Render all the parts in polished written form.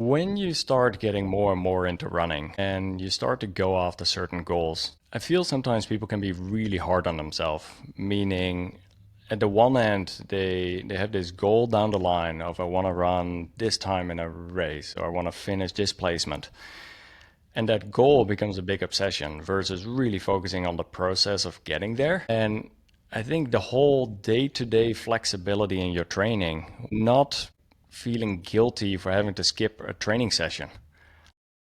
When you start getting more and more into running and you start to go after certain goals, I feel sometimes people can be really hard on themselves, meaning at the one end, they have this goal down the line of I want to run this time in a race or I want to finish this placement. And that goal becomes a big obsession versus really focusing on the process of getting there. And I think the whole day-to-day flexibility in your training, not feeling guilty for having to skip a training session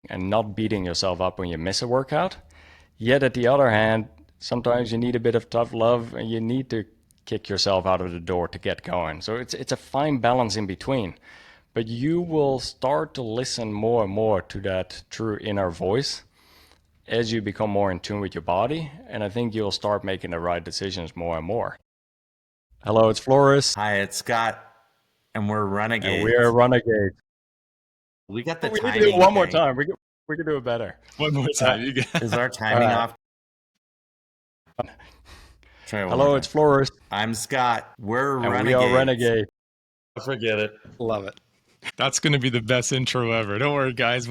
and not beating yourself up when you miss a workout. Yet at the other hand, sometimes you need a bit of tough love and you need to kick yourself out of the door to get going. So it's a fine balance in between. But you will start to listen more and more to that true inner voice as you become more in tune with your body. And I think you'll start making the right decisions more and more. Hello, it's Floris. Hi, it's Scott, and we're Renegades. And we're Renegades. We got the We timing. need to do it one more time. We can do it better. One more time. Is our timing off? Hello, it's Floris. I'm Scott. We're And Renegades. we are Renegades. Forget it. Love it. That's going to be the best intro ever. Don't worry, guys.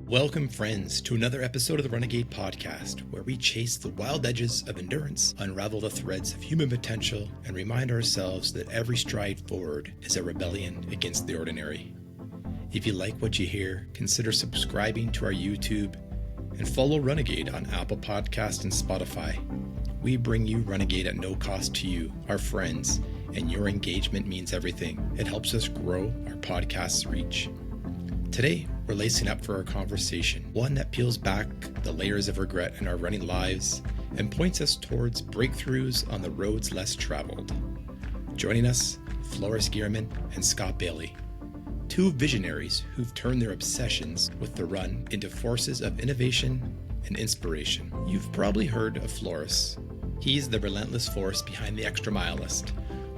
Welcome, friends, to another episode of the RUNEGADE Podcast, where we chase the wild edges of endurance, unravel the threads of human potential, and remind ourselves that every stride forward is a rebellion against the ordinary. If you like what you hear, consider subscribing to our YouTube and follow Renegade on Apple Podcast and Spotify. We bring you Renegade at no cost to you, our friends, and your engagement means everything. It helps us grow our podcast's reach. Today, we're lacing up for our conversation, one that peels back the layers of regret in our running lives and points us towards breakthroughs on the roads less traveled. Joining us, Floris Gierman and Scott Bailey, two visionaries who've turned their obsessions with the run into forces of innovation and inspiration. You've probably heard of Floris. He's the relentless force behind the Extramilest,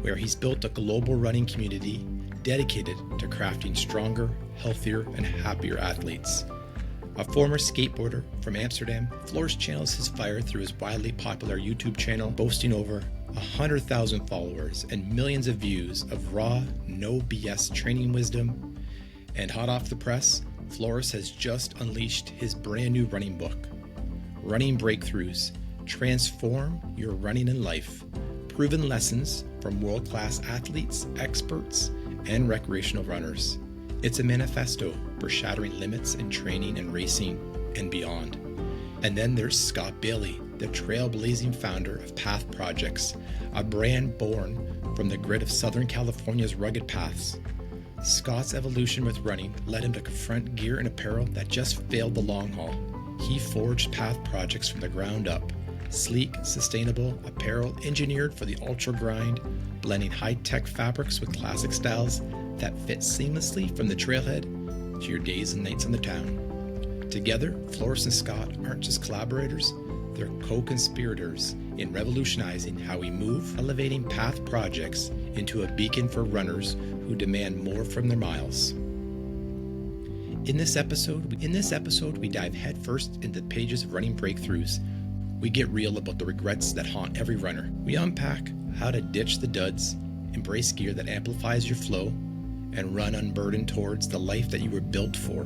where he's built a global running community dedicated to crafting stronger, healthier, and happier athletes. A former skateboarder from Amsterdam, Floris channels his fire through his wildly popular YouTube channel, boasting over 100,000 followers and millions of views of raw, no BS training wisdom. And hot off the press, Floris has just unleashed his brand new running book, Running Breakthroughs: Transform Your Running in Life. Proven lessons from world-class athletes, experts, and recreational runners. It's a manifesto for shattering limits in training and racing and beyond. And then there's Scott Bailey, the trailblazing founder of Path Projects, a brand born from the grit of Southern California's rugged paths. Scott's evolution with running led him to confront gear and apparel that just failed the long haul. He forged Path Projects from the ground up. Sleek, sustainable apparel engineered for the ultra grind, blending high-tech fabrics with classic styles that fit seamlessly from the trailhead to your days and nights on the town. Together, Floris and Scott aren't just collaborators, they're co-conspirators in revolutionizing how we move, elevating Path Projects into a beacon for runners who demand more from their miles. In this episode, we dive headfirst into the pages of Running Breakthroughs. We get real about the regrets that haunt every runner. We unpack how to ditch the duds, embrace gear that amplifies your flow, and run unburdened towards the life that you were built for.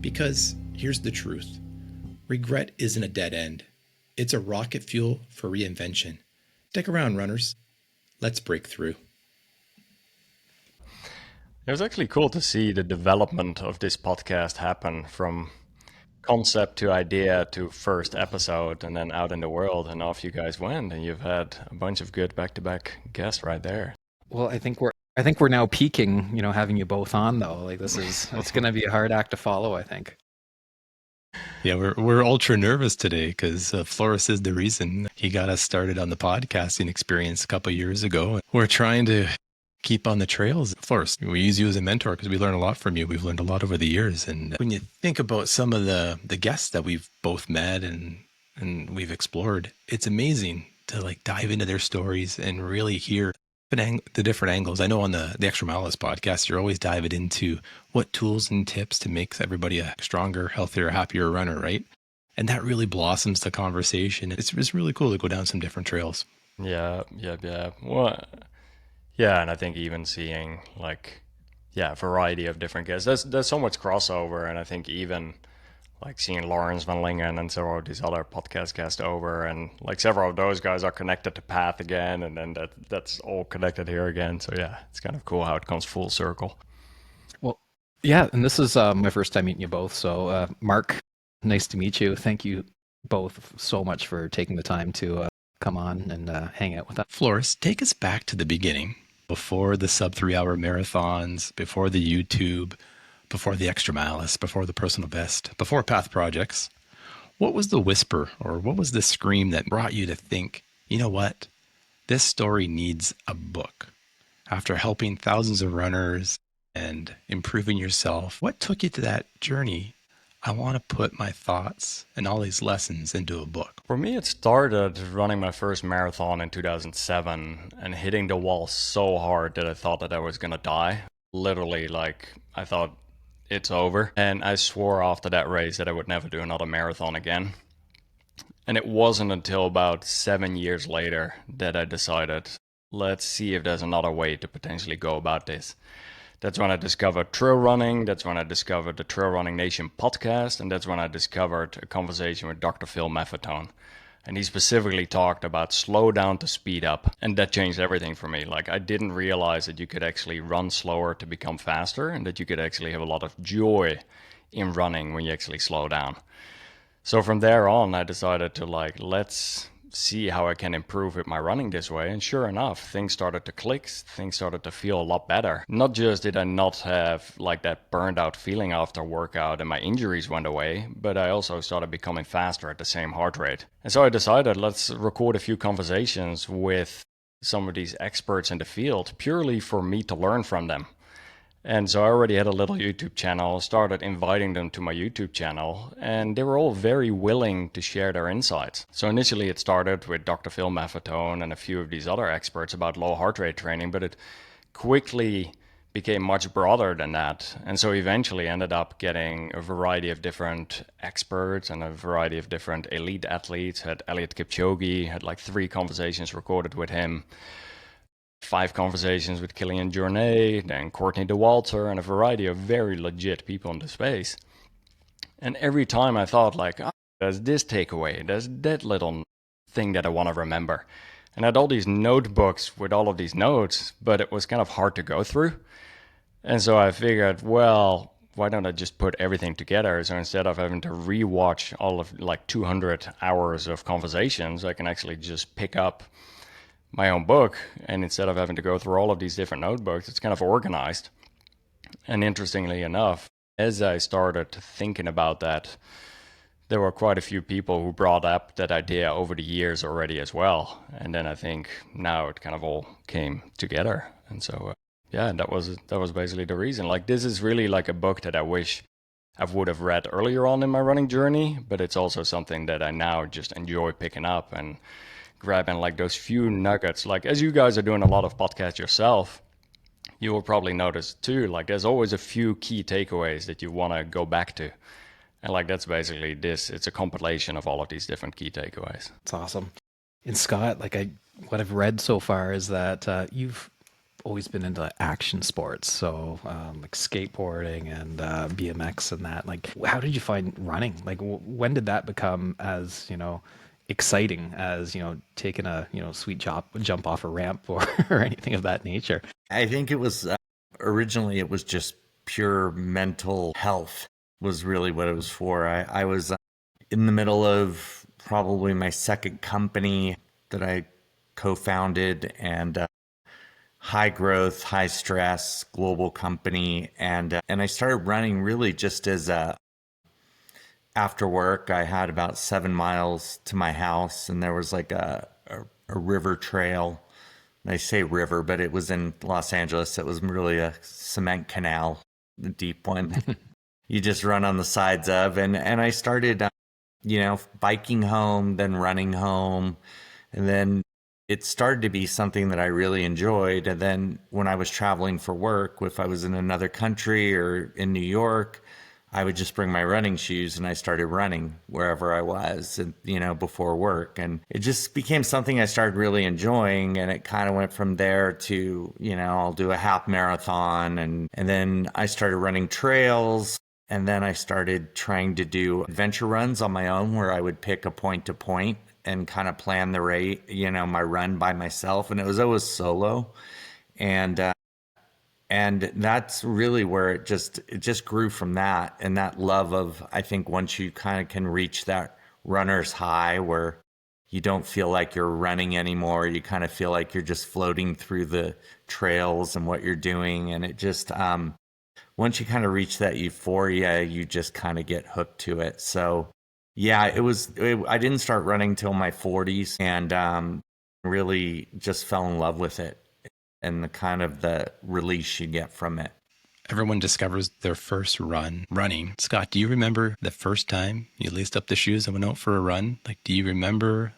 Because here's the truth. Regret isn't a dead end. It's a rocket fuel for reinvention. Stick around, runners. Let's break through. It was actually cool to see the development of this podcast happen from concept to idea to first episode and then out in the world, and off you guys went, and you've had a bunch of good back-to-back guests right there. Well, I think we're now peaking, having you both on though. Like it's going to be a hard act to follow, I think. Yeah, we're ultra nervous today because Floris is the reason he got us started on the podcasting experience a couple of years ago. We're trying to keep on the trails. Floris, we use you as a mentor because we learn a lot from you. We've learned a lot over the years. And when you think about some of the guests that we've both met and we've explored, it's amazing to dive into their stories and really hear the different angles. I know on the Extramilest podcast, you're always diving into what tools and tips to make everybody a stronger, healthier, happier runner, right? And that really blossoms the conversation. It's really cool to go down some different trails. Yeah. Well, yeah, and I think even seeing variety of different guests. There's so much crossover, and I think even like seeing Lawrence Van Lingen and several of these other podcast guests over, and like several of those guys are connected to Path again, and then that's all connected here again. So yeah, it's kind of cool how it comes full circle. Well, yeah, and this is my first time meeting you both. So Mark, nice to meet you. Thank you both so much for taking the time to come on and hang out with us. Floris, take us back to the beginning, before the sub 3 hour marathons, before the YouTube, before the Extramilest, before the personal best, before Path Projects. What was the whisper, or what was the scream that brought you to think, you know what, this story needs a book? After helping thousands of runners and improving yourself, what took you to that journey? I want to put my thoughts and all these lessons into a book. For me, it started running my first marathon in 2007 and hitting the wall so hard that I thought that I was going to die. Literally, like, I thought it's over. And I swore after that race that I would never do another marathon again. And it wasn't until about 7 years later that I decided, let's see if there's another way to potentially go about this. That's when I discovered trail running. That's when I discovered the Trail Running Nation podcast. And that's when I discovered a conversation with Dr. Phil Maffetone. And he specifically talked about slow down to speed up. And that changed everything for me. Like, I didn't realize that you could actually run slower to become faster, and that you could actually have a lot of joy in running when you actually slow down. So from there on, I decided to let's see how I can improve with my running this way. And sure enough, things started to click. Things started to feel a lot better. Not just did I not have like that burned out feeling after workout and my injuries went away, but I also started becoming faster at the same heart rate. And so I decided, let's record a few conversations with some of these experts in the field purely for me to learn from them. And so I already had a little YouTube channel, started inviting them to my YouTube channel, and they were all very willing to share their insights. So initially it started with Dr. Phil Maffetone and a few of these other experts about low heart rate training, but it quickly became much broader than that. And so eventually ended up getting a variety of different experts and a variety of different elite athletes. Had Eliud Kipchoge, had like 3 conversations recorded with him. 5 conversations with Kilian Jornet, then Courtney DeWalter, and a variety of very legit people in the space. And every time I thought like, oh, there's this takeaway, there's that little thing that I want to remember. And I had all these notebooks with all of these notes, but it was kind of hard to go through. And so I figured, well, why don't I just put everything together? So instead of having to rewatch all of like 200 hours of conversations, I can actually just pick up my own book, and instead of having to go through all of these different notebooks, it's kind of organized. And interestingly enough, as I started thinking about that, there were quite a few people who brought up that idea over the years already as well. And then I think now it kind of all came together. And so, that was basically the reason. Like, this is really like a book that I wish I would have read earlier on in my running journey, but it's also something that I now just enjoy picking up and grabbing like those few nuggets. Like, as you guys are doing a lot of podcasts yourself, you will probably notice too, like there's always a few key takeaways that you want to go back to. And like, that's basically this. It's a compilation of all of these different key takeaways. It's awesome. And Scott, like what I've read so far is that you've always been into action sports. So like skateboarding and BMX and that. Like, how did you find running? Like, when did that become as, exciting as taking a sweet jump off a ramp or anything of that nature? I think it was originally it was just pure mental health was really what it was for. I was in the middle of probably my second company that I co-founded, and high growth, high stress global company, and I started running really just as after work. I had about 7 miles to my house, and there was like a river trail. I say river, but it was in Los Angeles. It was really a cement canal, the deep one. You just run on the sides of, and I started, biking home, then running home, and then it started to be something that I really enjoyed. And then when I was traveling for work, if I was in another country or in New York, I would just bring my running shoes and I started running wherever I was, and, before work. And it just became something I started really enjoying. And it kind of went from there to, I'll do a half marathon. And then I started running trails. And then I started trying to do adventure runs on my own, where I would pick a point to point and kind of plan the rate, my run by myself. And it was always solo. And that's really where it just grew from that. And that love of, I think, once you kind of can reach that runner's high where you don't feel like you're running anymore, you kind of feel like you're just floating through the trails and what you're doing. And it just, once you kind of reach that euphoria, you just kind of get hooked to it. So yeah, I didn't start running till my 40s, and really just fell in love with it and the release you get from it. Everyone discovers their first running. Scott, do you remember the first time you laced up the shoes and went out for a run? Like, do you remember?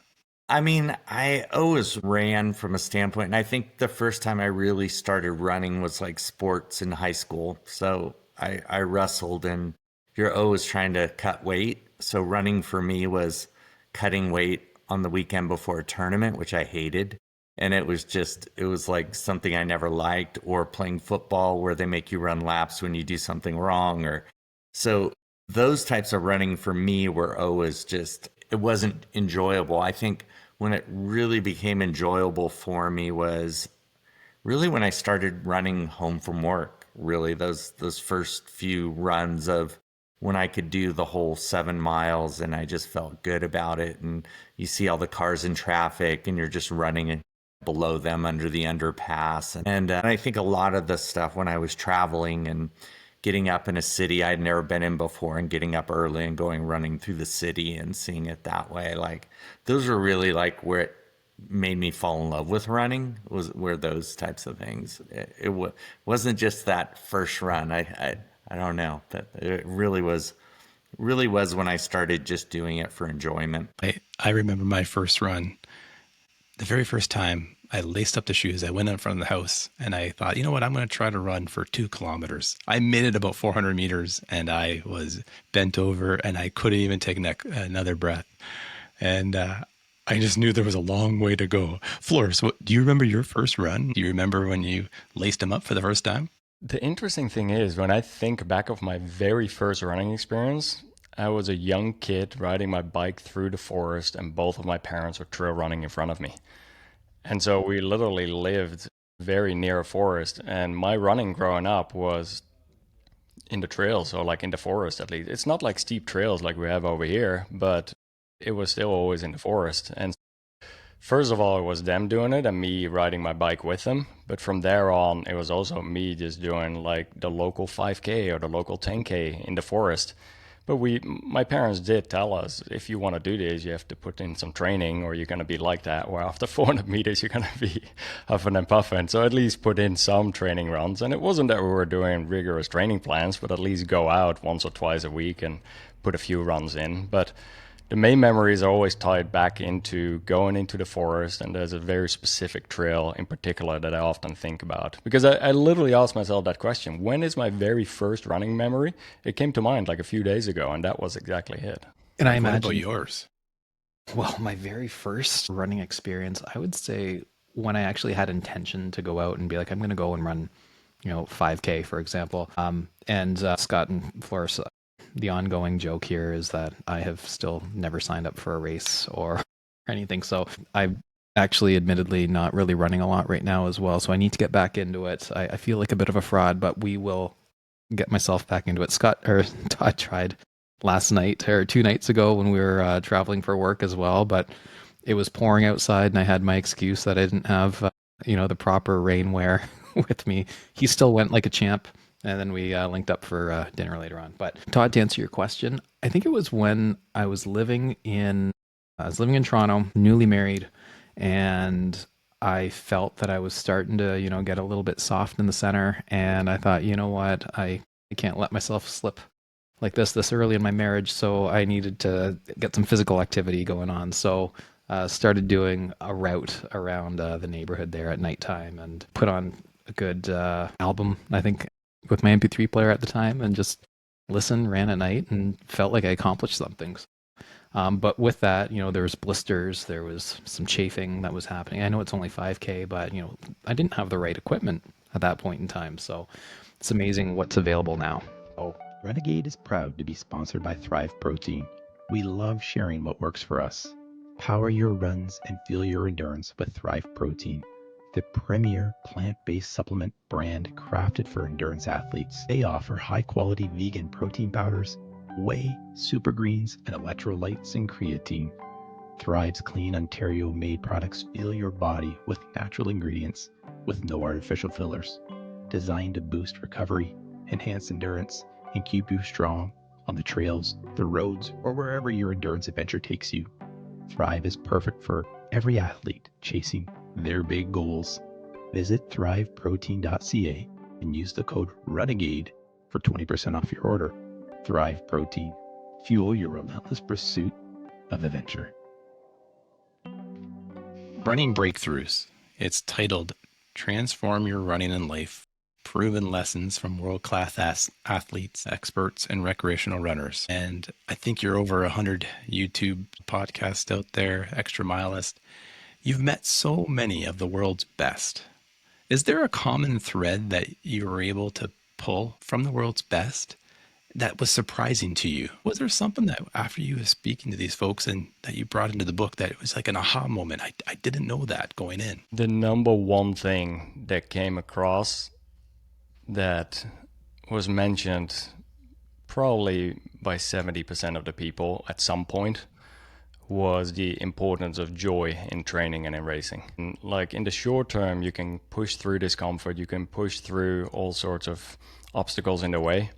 I mean, I always ran from a standpoint, and I think the first time I really started running was like sports in high school. So I wrestled, and you're always trying to cut weight. So running for me was cutting weight on the weekend before a tournament, which I hated. And it was like something I never liked, or playing football where they make you run laps when you do something wrong. So those types of running for me were always it wasn't enjoyable. I think when it really became enjoyable for me was really when I started running home from work. Really, those first few runs of when I could do the whole 7 miles, and I just felt good about it. And you see all the cars in traffic, and you're just running below them under the underpass. And I think a lot of the stuff when I was traveling and getting up in a city I'd never been in before, and getting up early and going running through the city and seeing it that way, like those were really like where it made me fall in love with running, were those types of things. It wasn't just that first run. I don't know, that it really was when I started just doing it for enjoyment. I remember my first run. The very first time I laced up the shoes, I went in front of the house, and I thought, you know what, I'm going to try to run for 2 kilometers. I made it about 400 meters, and I was bent over, and I couldn't even take another breath. And I just knew there was a long way to go. Floris, do you remember your first run? Do you remember when you laced them up for the first time? The interesting thing is, when I think back of my very first running experience, I was a young kid riding my bike through the forest, and both of my parents were trail running in front of me. And so we literally lived very near a forest, and my running growing up was in the trails, or like in the forest at least. It's not like steep trails like we have over here, but it was still always in the forest. And first of all, it was them doing it and me riding my bike with them. But from there on, it was also me just doing like the local 5K or the local 10K in the forest. But my parents did tell us, if you want to do this, you have to put in some training, or you're going to be like that, where after 400 meters, you're going to be huffing and puffing. So at least put in some training runs. And it wasn't that we were doing rigorous training plans, but at least go out once or twice a week and put a few runs in. But the main memories are always tied back into going into the forest, and there's a very specific trail in particular that I often think about. Because I literally asked myself that question, when is my very first running memory? It came to mind like a few days ago, and that was exactly it. And I What imagine about yours? Well, my very first running experience, I would say when I actually had intention to go out and be like, I'm going to go and run, 5K, for example. And Scott and Floris, the ongoing joke here is that I have still never signed up for a race or anything. So I'm actually admittedly not really running a lot right now as well. So I need to get back into it. I feel like a bit of a fraud, but we will get myself back into it. Todd tried last night or 2 nights ago when we were traveling for work as well, but it was pouring outside, and I had my excuse that I didn't have, the proper rainwear with me. He still went like a champ. And then we linked up for dinner later on. But Todd, to answer your question, I think it was when I was living in Toronto, newly married, and I felt that I was starting to, get a little bit soft in the center. And I thought, you know what, I can't let myself slip like this early in my marriage. So I needed to get some physical activity going on. So started doing a route around the neighborhood there at nighttime, and put on a good album, I think, with my MP3 player at the time, and just listened, ran at night, and felt like I accomplished something. But with that, there was blisters, there was some chafing that was happening. I know it's only 5K, but I didn't have the right equipment at that point in time. So it's amazing what's available now. Oh, Renegade is proud to be sponsored by Thrive Protein. We love sharing what works for us. Power your runs and fuel your endurance with Thrive Protein, the premier plant-based supplement brand crafted for endurance athletes. They offer high-quality vegan protein powders, whey, super greens, and electrolytes and creatine. Thrive's clean Ontario-made products fuel your body with natural ingredients with no artificial fillers, designed to boost recovery, enhance endurance, and keep you strong on the trails, the roads, or wherever your endurance adventure takes you. Thrive is perfect for every athlete chasing their big goals. Visit thriveprotein.ca and use the code RUNEGADE for 20% off your order. Thrive Protein. Fuel your relentless pursuit of adventure. Running Breakthroughs. It's titled Transform Your Running and Life. Proven lessons from world-class athletes, experts, and recreational runners. And I think you're over 100 YouTube podcasts out there, Extramilest. You've met so many of the world's best. Is there a common thread that you were able to pull from the world's best that was surprising to you? Was there something that after you were speaking to these folks and that you brought into the book that it was like an aha moment? I didn't know that going in. The number one thing that came across that was mentioned probably by 70% of the people at some point was the importance of joy in training and in racing. And like in the short term, you can push through discomfort, you can push through all sorts of obstacles in the way.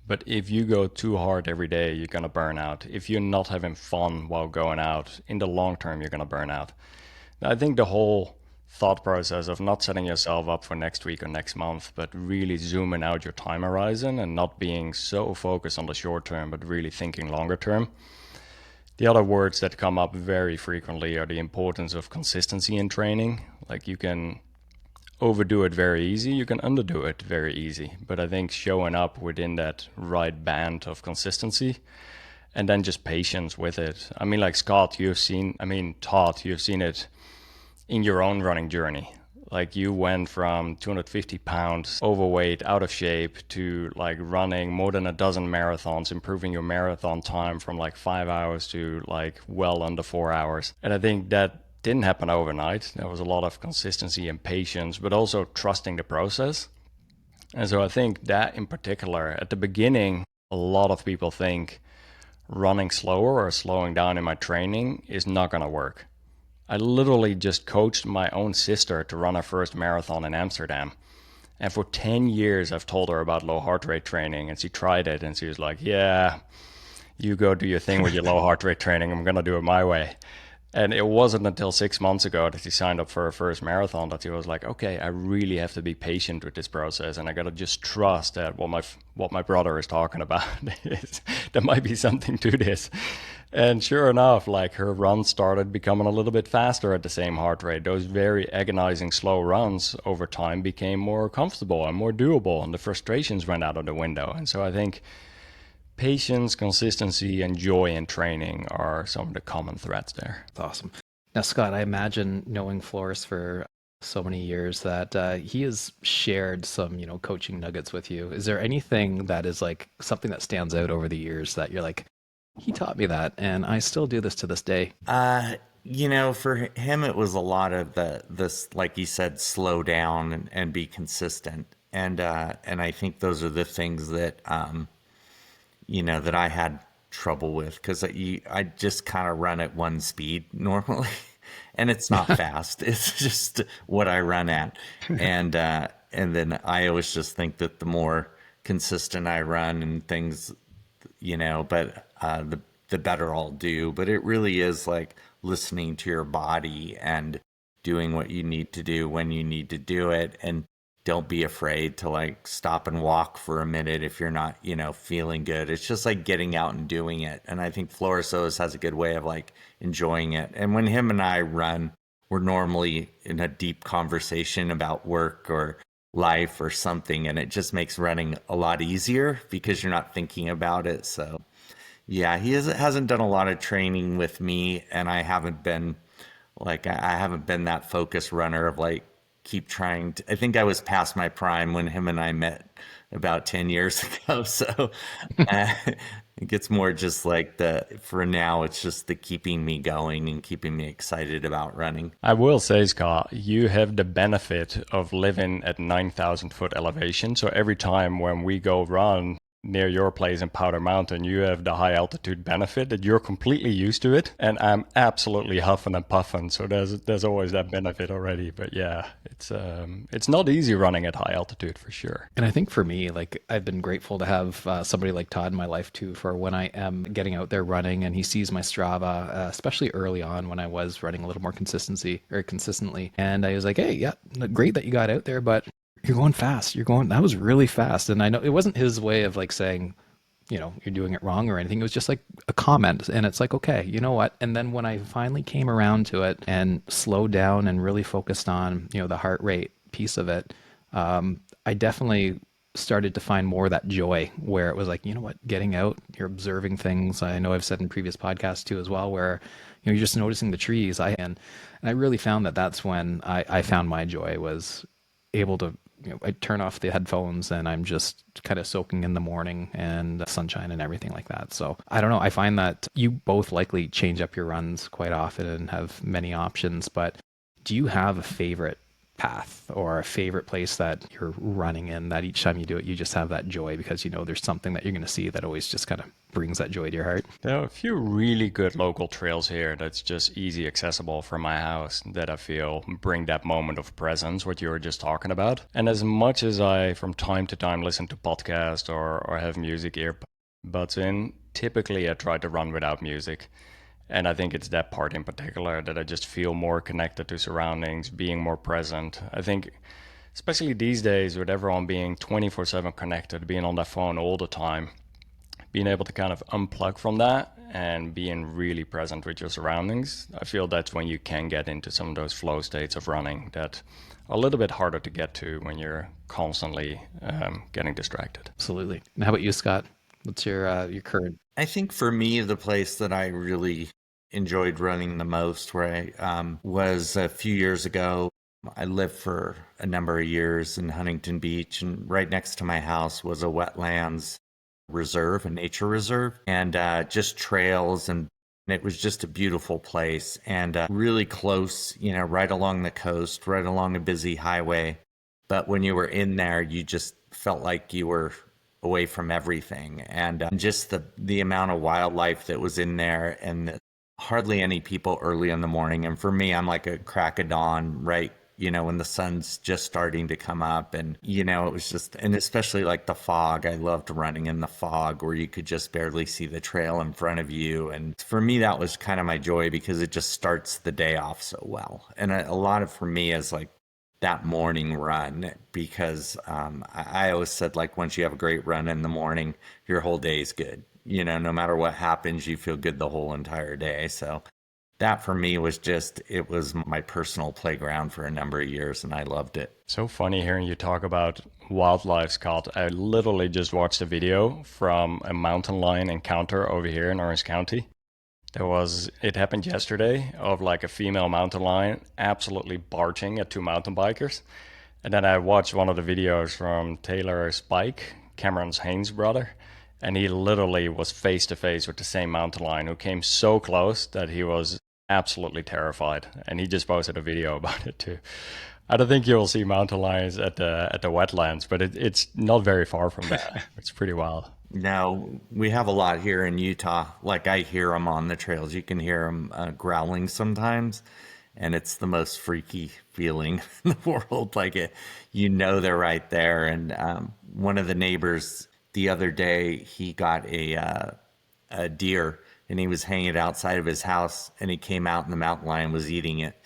But if you go too hard every day, you're going to burn out. If you're not having fun while going out, in the long term, you're going to burn out. Now, I think the whole thought process of not setting yourself up for next week or next month, but really zooming out your time horizon and not being so focused on the short term, but really thinking longer term. The other words that come up very frequently are the importance of consistency in training. Like you can overdo it very easy, you can underdo it very easy. But I think showing up within that right band of consistency and then just patience with it. I mean, like Todd, you've seen it in your own running journey. Like you went from 250 pounds overweight, out of shape, to like running more than a dozen marathons, improving your marathon time from like 5 hours to like well under 4 hours. And I think that didn't happen overnight. There was a lot of consistency and patience, but also trusting the process. And so I think that in particular, at the beginning, a lot of people think running slower or slowing down in my training is not going to work. I literally just coached my own sister to run her first marathon in Amsterdam. And for 10 years, I've told her about low heart rate training, and she tried it, and she was like, yeah, you go do your thing with your low heart rate training. I'm going to do it my way. And it wasn't until 6 months ago that she signed up for her first marathon that she was like, okay, I really have to be patient with this process, and I got to just trust that what my brother is talking about is there might be something to this. And sure enough, like her runs started becoming a little bit faster at the same heart rate. Those very agonizing slow runs over time became more comfortable and more doable, and the frustrations went out of the window. And so I think patience, consistency, and joy in training are some of the common threads there. That's awesome. Now, Scott, I imagine knowing Floris for so many years that he has shared some, coaching nuggets with you. Is there anything that is like something that stands out over the years that you're like, he taught me that, and I still do this to this day? For him, it was a lot of this, like you said, slow down and be consistent. And I think those are the things that, that I had trouble with, because I just kind of run at one speed normally, and it's not fast. It's just what I run at. And then I always just think that the more consistent I run and things, but the better I'll do. But it really is like listening to your body and doing what you need to do when you need to do it. And don't be afraid to like stop and walk for a minute if you're not, feeling good. It's just like getting out and doing it. And I think Floris always has a good way of like enjoying it. And when him and I run, we're normally in a deep conversation about work or life or something, and it just makes running a lot easier because you're not thinking about it. So yeah, he hasn't done a lot of training with me, and I haven't been I haven't been that focused runner of like keep trying to. I think I was past my prime when him and I met about 10 years ago. So it gets more just like for now, it's just the keeping me going and keeping me excited about running. I will say, Scott, you have the benefit of living at 9,000 foot elevation. So every time when we go run near your place in Powder Mountain, you have the high altitude benefit that you're completely used to it. And I'm absolutely huffing and puffing. So there's always that benefit already. But yeah, it's not easy running at high altitude for sure. And I think for me, like I've been grateful to have somebody like Todd in my life too, for when I am getting out there running and he sees my Strava, especially early on when I was running a little more consistently. And I was like, hey, yeah, great that you got out there, but you're going fast. That was really fast. And I know it wasn't his way of like saying, you're doing it wrong or anything. It was just like a comment. And it's like, okay, you know what? And then when I finally came around to it and slowed down and really focused on, the heart rate piece of it, I definitely started to find more of that joy where it was like, you know what, getting out, you're observing things. I know I've said in previous podcasts too as well, where, you're just noticing the trees. And I really found that that's when I found my joy, was able to, I turn off the headphones and I'm just kind of soaking in the morning and sunshine and everything like that. So I don't know. I find that you both likely change up your runs quite often and have many options, but do you have a favorite path or a favorite place that you're running in that each time you do it, you just have that joy because there's something that you're going to see that always just kind of brings that joy to your heart? There are a few really good local trails here that's just easy accessible from my house that I feel bring that moment of presence, what you were just talking about. And as much as I from time to time listen to podcasts or have music earbuds in, typically I try to run without music. And I think it's that part in particular that I just feel more connected to surroundings, being more present. I think, especially these days with everyone being 24/7 connected, being on their phone all the time, being able to kind of unplug from that and being really present with your surroundings, I feel that's when you can get into some of those flow states of running that are a little bit harder to get to when you're constantly getting distracted. Absolutely. And how about you, Scott? What's your current? I think for me, the place that I really enjoyed running the most, where I was a few years ago. I lived for a number of years in Huntington Beach, and right next to my house was a wetlands reserve, a nature reserve, and just trails, and it was just a beautiful place and really close, right along the coast, right along a busy highway. But when you were in there, you just felt like you were away from everything, and just the amount of wildlife that was in there, and hardly any people early in the morning. And for me, I'm like a crack of dawn, right? When the sun's just starting to come up, and it was just, and especially like the fog. I loved running in the fog where you could just barely see the trail in front of you. And for me, that was kind of my joy because it just starts the day off so well. And a lot of for me is like that morning run, because I always said, like, once you have a great run in the morning, your whole day is good. No matter what happens, you feel good the whole entire day. So that for me was it was my personal playground for a number of years, and I loved it. So funny hearing you talk about wildlife, Scott. I literally just watched a video from a mountain lion encounter over here in Orange County. It happened yesterday, of like a female mountain lion absolutely barging at two mountain bikers. And then I watched one of the videos from Taylor Spike, Cameron's Haynes brother, and he literally was face to face with the same mountain lion who came so close that he was absolutely terrified. And he just posted a video about it too. I don't think you'll see mountain lions at the wetlands, but it's not very far from that. It's pretty wild. No, we have a lot here in Utah. Like, I hear them on the trails. You can hear them growling sometimes, and it's the most freaky feeling in the world. Like, they're right there. And one of the neighbors the other day, he got a deer, and he was hanging it outside of his house, and he came out, and the mountain lion was eating it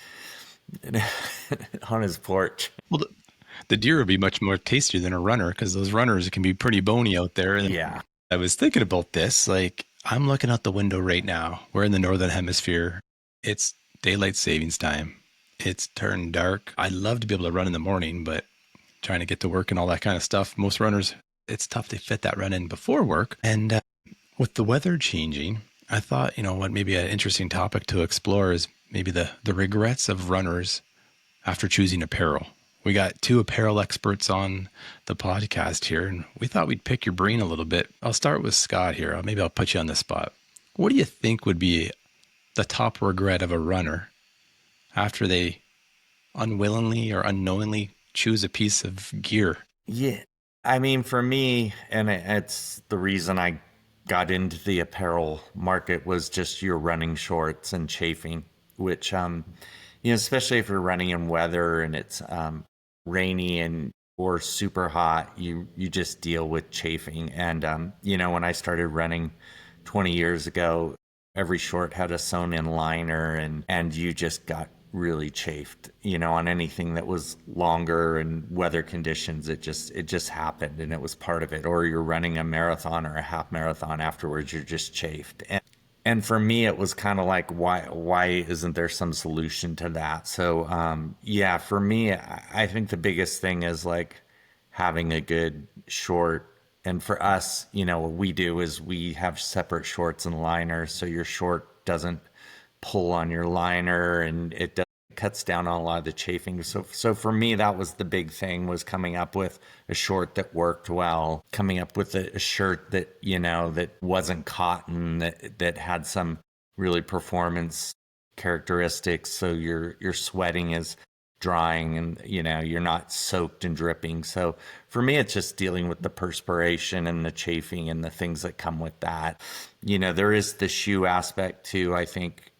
on his porch. Well, the deer would be much more tastier than a runner, because those runners can be pretty bony out there. And yeah. I was thinking about this. Like, I'm looking out the window right now. We're in the Northern Hemisphere. It's daylight savings time. It's turned dark. I'd love to be able to run in the morning, but trying to get to work and all that kind of stuff. Most runners, it's tough to fit that run in before work. And with the weather changing, I thought, what maybe an interesting topic to explore is maybe the regrets of runners after choosing apparel. We got 2 apparel experts on the podcast here, and we thought we'd pick your brain a little bit. I'll start with Scott here. Maybe I'll put you on the spot. What do you think would be the top regret of a runner after they unwillingly or unknowingly choose a piece of gear? Yeah. I mean, for me, and it's the reason I got into the apparel market, was just your running shorts and chafing, which, especially if you're running in weather and it's rainy and or super hot, you just deal with chafing. And, when I started running 20 years ago, every short had a sewn in liner and you just got really chafed, on anything that was longer and weather conditions. It just happened, and it was part of it. Or you're running a marathon or a half marathon afterwards, you're just chafed. And for me, it was kind of like, why isn't there some solution to that? So, for me, I think the biggest thing is like having a good short. And for us, what we do is we have separate shorts and liners. So your short doesn't pull on your liner, and it cuts down on a lot of the chafing. So for me, that was the big thing, was coming up with a short that worked well, coming up with a shirt that, that wasn't cotton, that had some really performance characteristics. So your sweating is drying and, you're not soaked and dripping. So for me, it's just dealing with the perspiration and the chafing and the things that come with that. There is the shoe aspect too, I think,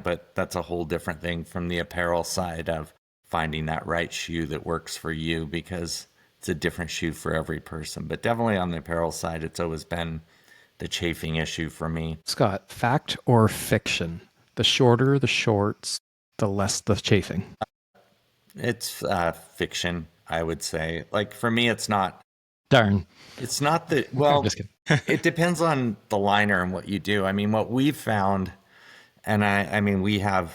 but that's a whole different thing from the apparel side of finding that right shoe that works for you, because it's a different shoe for every person. But definitely on the apparel side, it's always been the chafing issue for me. Scott, fact or fiction? The shorter the shorts, the less the chafing. It's fiction, I would say. Like for me, it's not. Darn. It's not the, well, Just kidding. It depends on the liner and what you do. I mean, what we've found, and I mean, we have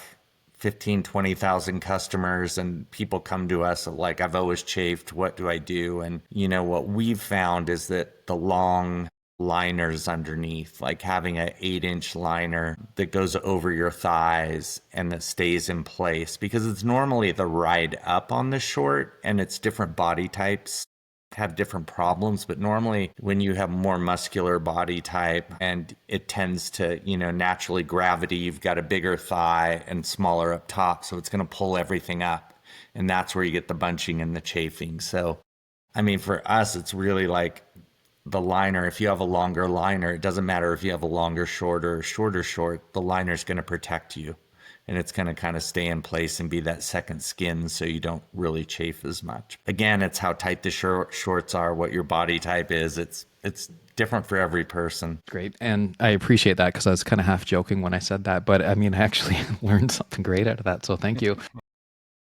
15, 20,000 customers, and people come to us like, I've always chafed. What do I do? And, what we've found is that the long liners underneath, like having an 8-inch liner that goes over your thighs and that stays in place, because it's normally the ride up on the short, and it's different body types have different problems. But normally when you have more muscular body type, and it tends to, naturally gravity, you've got a bigger thigh and smaller up top, so it's going to pull everything up, and that's where you get the bunching and the chafing. So I mean, for us, it's really like the liner. If you have a longer liner, it doesn't matter if you have a longer short or a shorter short, the liner's going to protect you, and it's going to kind of stay in place and be that second skin, so you don't really chafe as much. Again, it's how tight the shorts are, what your body type is. It's different for every person. Great. And I appreciate that, because I was kind of half joking when I said that, but I mean, I actually learned something great out of that. So thank you.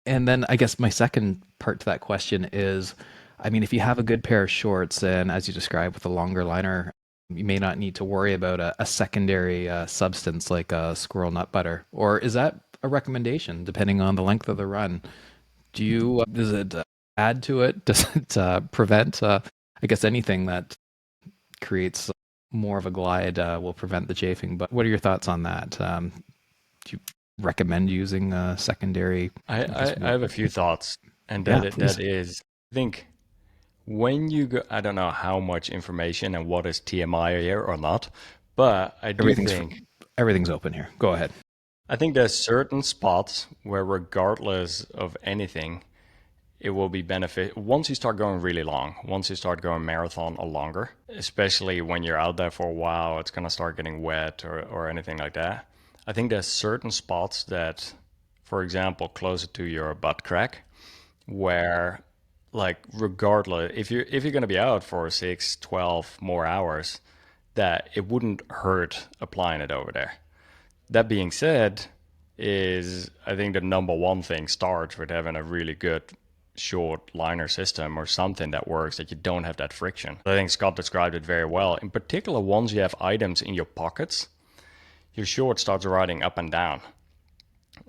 And then I guess my second part to that question is, I mean, if you have a good pair of shorts, and as you described with a longer liner, you may not need to worry about a secondary substance like squirrel nut butter. Or is that a recommendation depending on the length of the run? Does it add to it? Does it prevent, I guess, anything that creates more of a glide will prevent the chafing? But what are your thoughts on that? Do you recommend using a secondary? I have a few thoughts, and Yeah, that is, I think when you go, I don't know how much information and what is TMI here or not, but I do think everything's open here. Go ahead. I think there's certain spots where, regardless of anything, it will be benefit once you start going really long, once you start going marathon or longer, especially when you're out there for a while, it's going to start getting wet or anything like that. I think there's certain spots that, for example, closer to your butt crack, where, like, regardless, if you're going to be out for 6, 12 more hours, that it wouldn't hurt applying it over there. That being said, I think the number one thing starts with having a really good short liner system, or something that works, that you don't have that friction. I think Scott described it very well. In particular, once you have items in your pockets, your short starts riding up and down.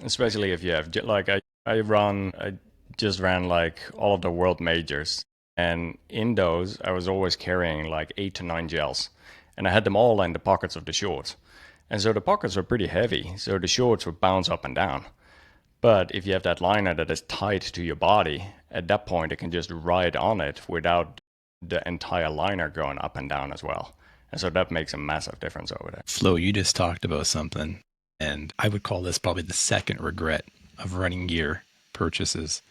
Especially if you have, like, I run a just ran like all of the world majors. And in those, I was always carrying like 8 to 9 gels. And I had them all in the pockets of the shorts. And so the pockets were pretty heavy, so the shorts would bounce up and down. But if you have that liner that is tied to your body, at that point it can just ride on it without the entire liner going up and down as well. And so that makes a massive difference over there. Flo, you just talked about something, and I would call this probably the second regret of running gear purchases.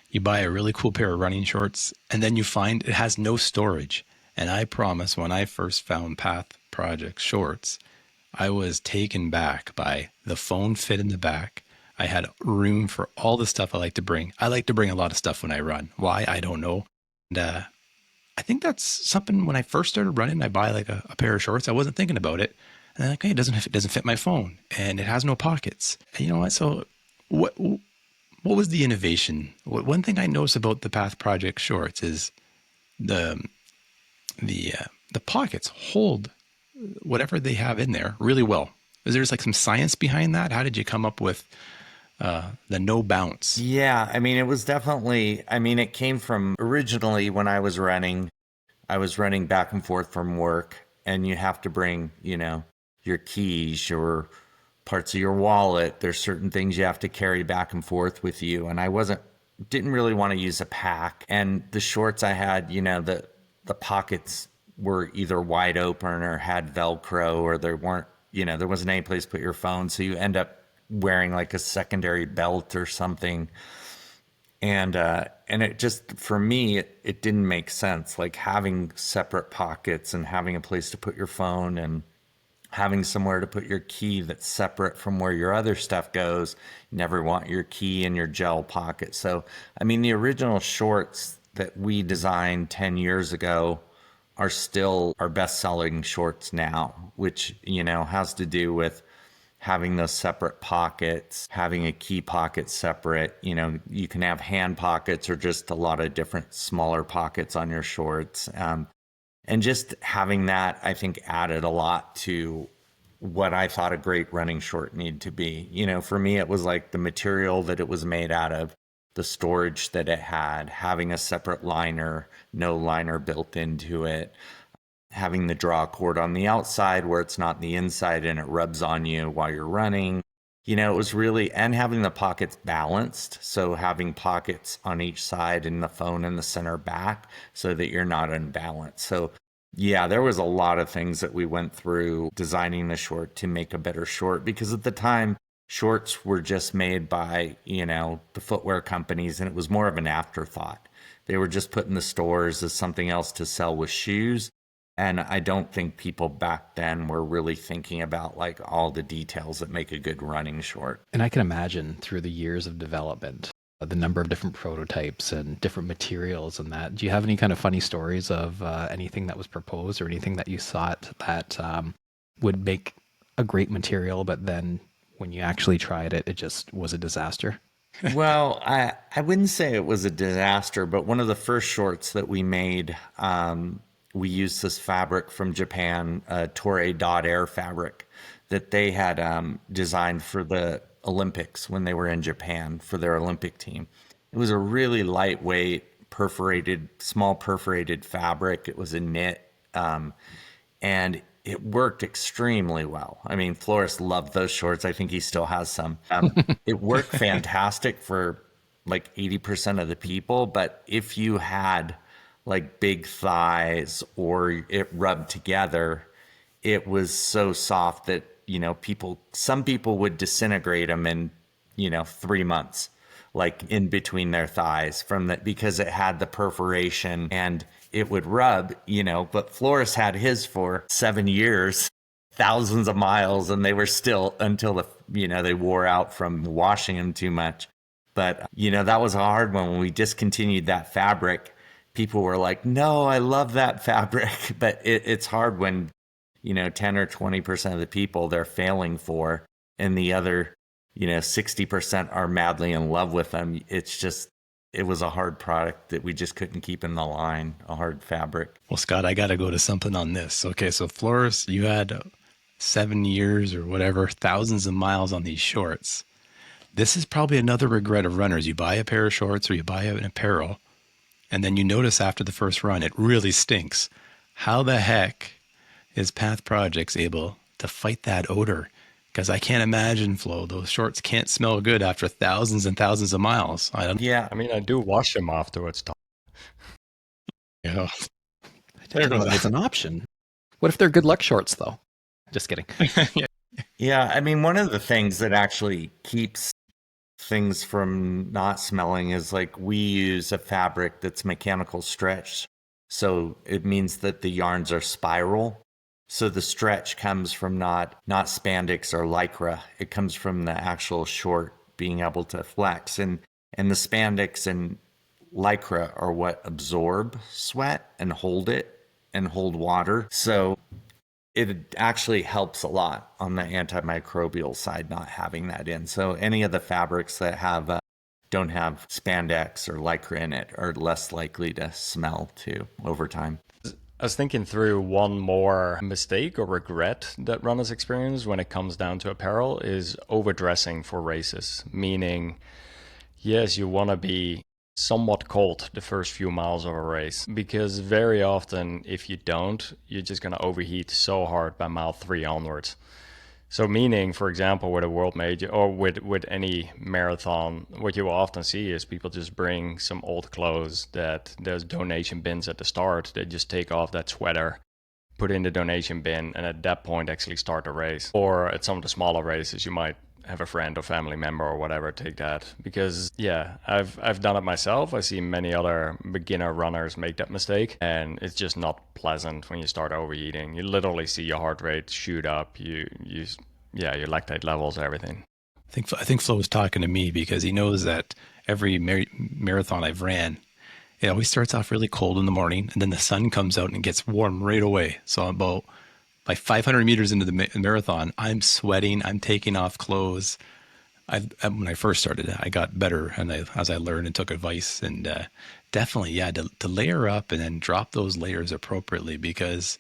You buy a really cool pair of running shorts, and then you find it has no storage. And I promise, when I first found Path Project shorts, I was taken back by the phone fit in the back. I had room for all the stuff I like to bring. I like to bring a lot of stuff when I run. Why? I don't know. And I think that's something when I first started running, I buy like a pair of shorts. I wasn't thinking about it. And I'm like, hey, it doesn't fit my phone and it has no pockets. And you know what? So what was the innovation? One thing I noticed about the Path Project shorts is the pockets hold whatever they have in there really well. Is there like some science behind that? How did you come up with the no bounce? Yeah, I mean, it was definitely, I mean, it came from originally when I was running back and forth from work, and you have to bring, you know, your keys, your parts of your wallet. There's certain things you have to carry back and forth with you. And I didn't really want to use a pack. And the shorts I had, you know, the pockets were either wide open or had Velcro, or there wasn't any place to put your phone. So you end up wearing like a secondary belt or something. And it just, for me, it didn't make sense. Like having separate pockets and having a place to put your phone and having somewhere to put your key that's separate from where your other stuff goes. You never want your key in your gel pocket. So, I mean, the original shorts that we designed 10 years ago are still our best selling shorts now, which, you know, has to do with having those separate pockets, having a key pocket separate. You know, you can have hand pockets or just a lot of different smaller pockets on your shorts. And just having that, I think, added a lot to what I thought a great running short needed to be. You know, for me, it was like the material that it was made out of, the storage that it had, having a separate liner, no liner built into it, having the draw cord on the outside where it's not the inside and it rubs on you while you're running. You know, it was really, and having the pockets balanced. So having pockets on each side and the phone in the center back so that you're not unbalanced. So yeah, there was a lot of things that we went through designing the short to make a better short, because at the time, shorts were just made by, you know, the footwear companies, and it was more of an afterthought. They were just put in the stores as something else to sell with shoes. And I don't think people back then were really thinking about like all the details that make a good running short. And I can imagine through the years of development, the number of different prototypes and different materials and that. Do you have any kind of funny stories of anything that was proposed or anything that you thought that would make a great material, but then when you actually tried it, it just was a disaster? Well, I wouldn't say it was a disaster, but one of the first shorts that we made, we used this fabric from Japan, Toray Dot Air fabric that they had designed for the Olympics when they were in Japan for their Olympic team. It was a really lightweight, small perforated fabric. It was a knit, and it worked extremely well. I mean, Floris loved those shorts. I think he still has some. It worked fantastic for like 80% of the people, but if you had like big thighs or it rubbed together, it was so soft that, you know, some people would disintegrate them in, you know, 3 months, like in between their thighs because it had the perforation and it would rub, you know. But Floris had his for 7 years, thousands of miles, and they were still until they wore out from washing them too much. But, you know, that was a hard one. When we discontinued that fabric, people were like, no, I love that fabric. But it's hard when, you know, 10 or 20% of the people they're failing for, and the other, you know, 60% are madly in love with them. It was a hard product that we just couldn't keep in the line, a hard fabric. Well, Scott, I got to go to something on this. Okay, so Floris, you had 7 years or whatever, thousands of miles on these shorts. This is probably another regret of runners. You buy a pair of shorts or you buy an apparel, and then you notice after the first run, it really stinks. How the heck is Path Projects able to fight that odor? Because I can't imagine, Flo, those shorts can't smell good after thousands and thousands of miles. I don't Yeah. I mean, I do wash them afterwards, Todd. know. I didn't know that was an option. What if they're good luck shorts, though? Just kidding. Yeah. I mean, one of the things that actually keeps things from not smelling is like we use a fabric that's mechanical stretch. So it means that the yarns are spiral. So the stretch comes from not spandex or lycra. It comes from the actual short being able to flex. And the spandex and lycra are what absorb sweat and hold it and hold water. So it actually helps a lot on the antimicrobial side not having that in. So any of the fabrics that have don't have spandex or lycra in it are less likely to smell too over time. I was thinking through one more mistake or regret that runners experience when it comes down to apparel is overdressing for races. Meaning, yes, you want to be somewhat cold the first few miles of a race, because very often if you don't, you're just going to overheat so hard by mile 3 onwards. So meaning, for example, with a world major or with any marathon, what you will often see is people just bring some old clothes that there's donation bins at the start. They just take off that sweater, put in the donation bin, and at that point actually start the race. Or at some of the smaller races, you might have a friend or family member or whatever take that. Because yeah, I've done it myself. I see many other beginner runners make that mistake, and it's just not pleasant when you start overeating. You literally see your heart rate shoot up. Your lactate levels, everything. I think Flo was talking to me because he knows that every marathon I've ran, it always starts off really cold in the morning, and then the sun comes out and it gets warm right away. So about by 500 meters into the marathon, I'm sweating. I'm taking off clothes. When I first started, I got better, and as I learned and took advice, and definitely, yeah, to layer up and then drop those layers appropriately, because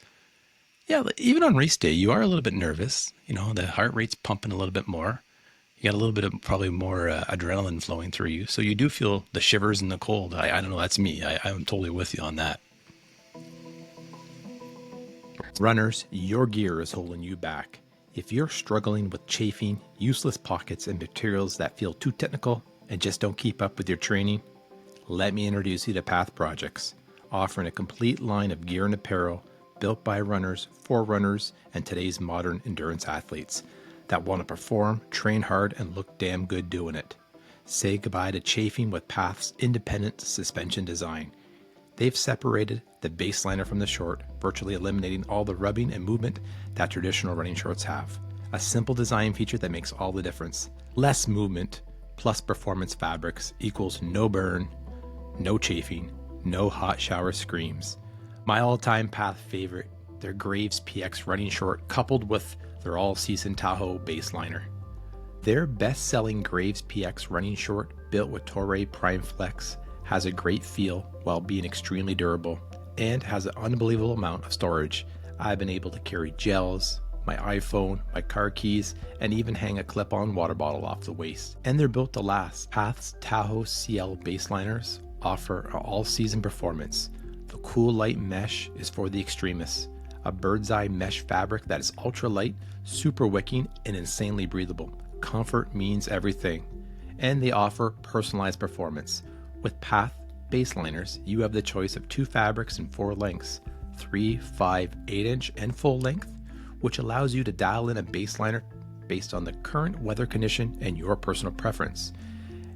yeah, even on race day, you are a little bit nervous. You know, the heart rate's pumping a little bit more. You got a little bit of probably more adrenaline flowing through you, so you do feel the shivers and the cold. I don't know. That's me. I'm totally with you on that. Runners, your gear is holding you back. If you're struggling with chafing, useless pockets, and materials that feel too technical and just don't keep up with your training, let me introduce you to Path Projects, offering a complete line of gear and apparel built by runners, for runners, and today's modern endurance athletes that want to perform, train hard, and look damn good doing it. Say goodbye to chafing with Path's independent suspension design. They've separated the baseliner from the short, virtually eliminating all the rubbing and movement that traditional running shorts have. A simple design feature that makes all the difference. Less movement plus performance fabrics equals no burn, no chafing, no hot shower screams. My all-time Path favorite, their Graves PX running short coupled with their all-season Tahoe baseliner. Their best-selling Graves PX running short, built with Toray Prime Flex, has a great feel while being extremely durable and has an unbelievable amount of storage. I've been able to carry gels, my iPhone, my car keys, and even hang a clip-on water bottle off the waist. And they're built to last. Path's Tahoe CL baseliners offer an all-season performance. The cool light mesh is for the extremists. A bird's eye mesh fabric that is ultra light, super wicking, and insanely breathable. Comfort means everything. And they offer personalized performance. With Path baseliners, you have the choice of 2 fabrics in 4 lengths, 3, 5, 8-inch, and full length, which allows you to dial in a baseliner based on the current weather condition and your personal preference.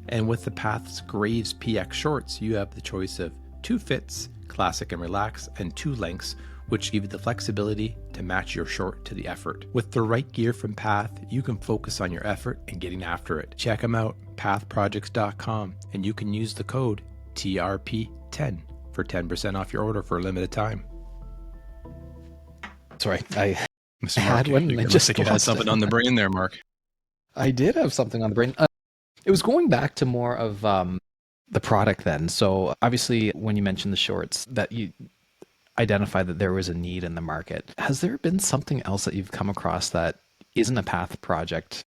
And with the Path's Graves PX shorts, you have the choice of 2 fits, classic and relax, and 2 lengths, which give you the flexibility to match your short to the effort. With the right gear from Path, you can focus on your effort and getting after it. Check them out, pathprojects.com, and you can use the code TRP10 for 10% off your order for a limited time. Sorry, I Mr. had Mark, one. you I looks just like you had lost something it. on the brain there, Mark. I did have something on the brain. It was going back to more of the product then. So obviously, when you mentioned the shorts, that you identified that there was a need in the market. Has there been something else that you've come across that isn't a Path project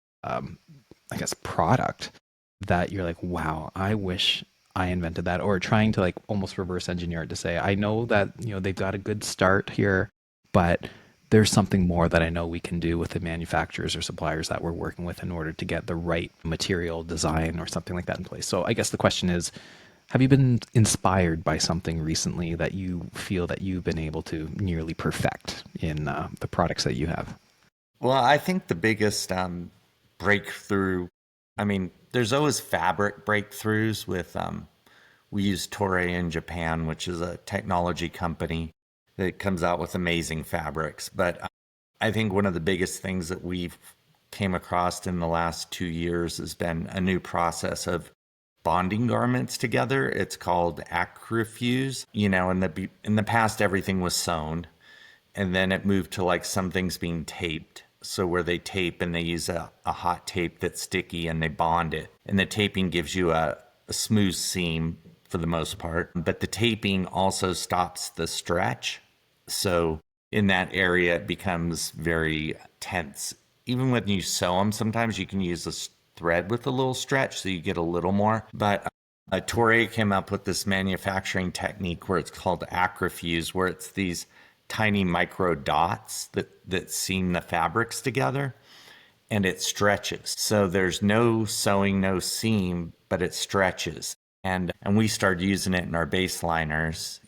I guess, product that you're like, wow, I wish I invented that, or trying to like almost reverse engineer it to say, I know that, they've got a good start here, but there's something more that I know we can do with the manufacturers or suppliers that we're working with in order to get the right material design or something like that in place. So I guess the question is, have you been inspired by something recently that you feel that you've been able to nearly perfect in the products that you have? Well, I think the biggest breakthrough, I mean, there's always fabric breakthroughs with, we use Toray in Japan, which is a technology company that comes out with amazing fabrics. But I think one of the biggest things that we've came across in the last 2 years has been a new process of bonding garments together. It's called acrofuse. In the past, everything was sewn, and then it moved to like some things being taped. So where they tape and they use a hot tape that's sticky and they bond it. And the taping gives you a smooth seam for the most part. But the taping also stops the stretch. So in that area, it becomes very tense. Even when you sew them, sometimes you can use a thread with a little stretch so you get a little more. But Toray came up with this manufacturing technique where it's called acrofuse, where it's these tiny micro dots that seam the fabrics together, and it stretches. So there's no sewing, no seam, but it stretches. And we started using it in our baseliners,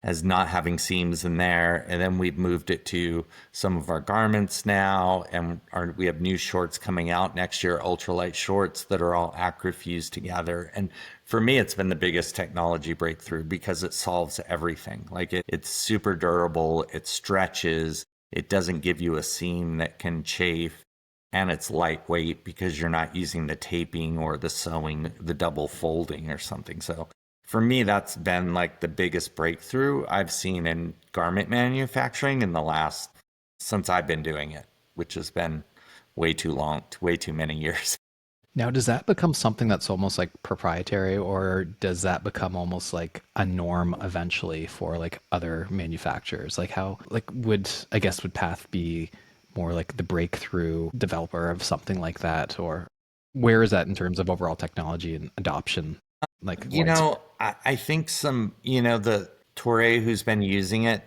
as not having seams in there. And then we've moved it to some of our garments now. And we have new shorts coming out next year, ultralight shorts that are all acrofused together. And for me, it's been the biggest technology breakthrough because it solves everything. Like it's super durable, it stretches, it doesn't give you a seam that can chafe, and it's lightweight because you're not using the taping or the sewing, the double folding or something. So for me, that's been like the biggest breakthrough I've seen in garment manufacturing since I've been doing it, which has been way too long, way too many years. Now, does that become something that's almost like proprietary, or does that become almost like a norm eventually for like other manufacturers? Like would Path be more like the breakthrough developer of something like that, or where is that in terms of overall technology and adoption? I think the Toray who's been using it,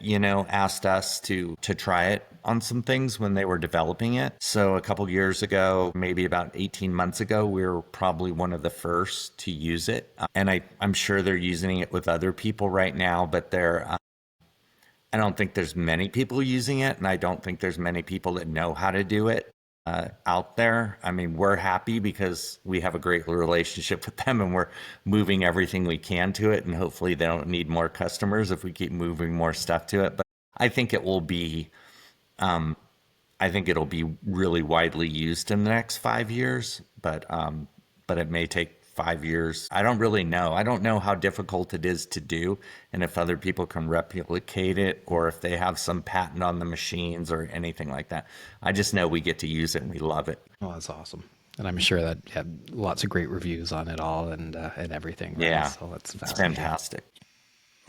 asked us to try it on some things when they were developing it. So a couple years ago, maybe about 18 months ago, we were probably one of the first to use it. And I'm sure they're using it with other people right now, but I don't think there's many people using it, and I don't think there's many people that know how to do it out there. I mean, we're happy because we have a great relationship with them, and we're moving everything we can to it, and hopefully they don't need more customers if we keep moving more stuff to it. But I think it will be, really widely used in the next 5 years, but it may take 5 years. I don't really know. I don't know how difficult it is to do, and if other people can replicate it, or if they have some patent on the machines or anything like that. I just know we get to use it and we love it. Oh, that's awesome. And I'm sure that you had lots of great reviews on it all and everything. Right? Yeah, so that's it's fantastic.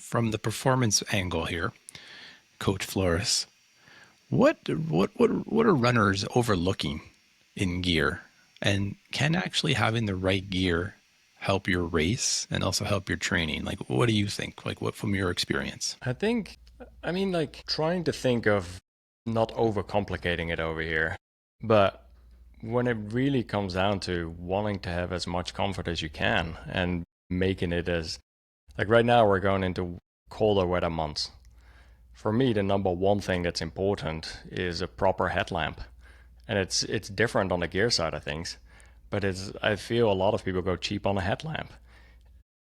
From the performance angle here, Coach Floris, what are runners overlooking in gear? And can actually having the right gear help your race and also help your training? Like, what do you think? Like, what from your experience? I mean, trying to think of not overcomplicating it over here, but when it really comes down to wanting to have as much comfort as you can and making it as, like right now we're going into colder weather months. For me, the number one thing that's important is a proper headlamp. And it's different on the gear side of things, but I feel a lot of people go cheap on a headlamp.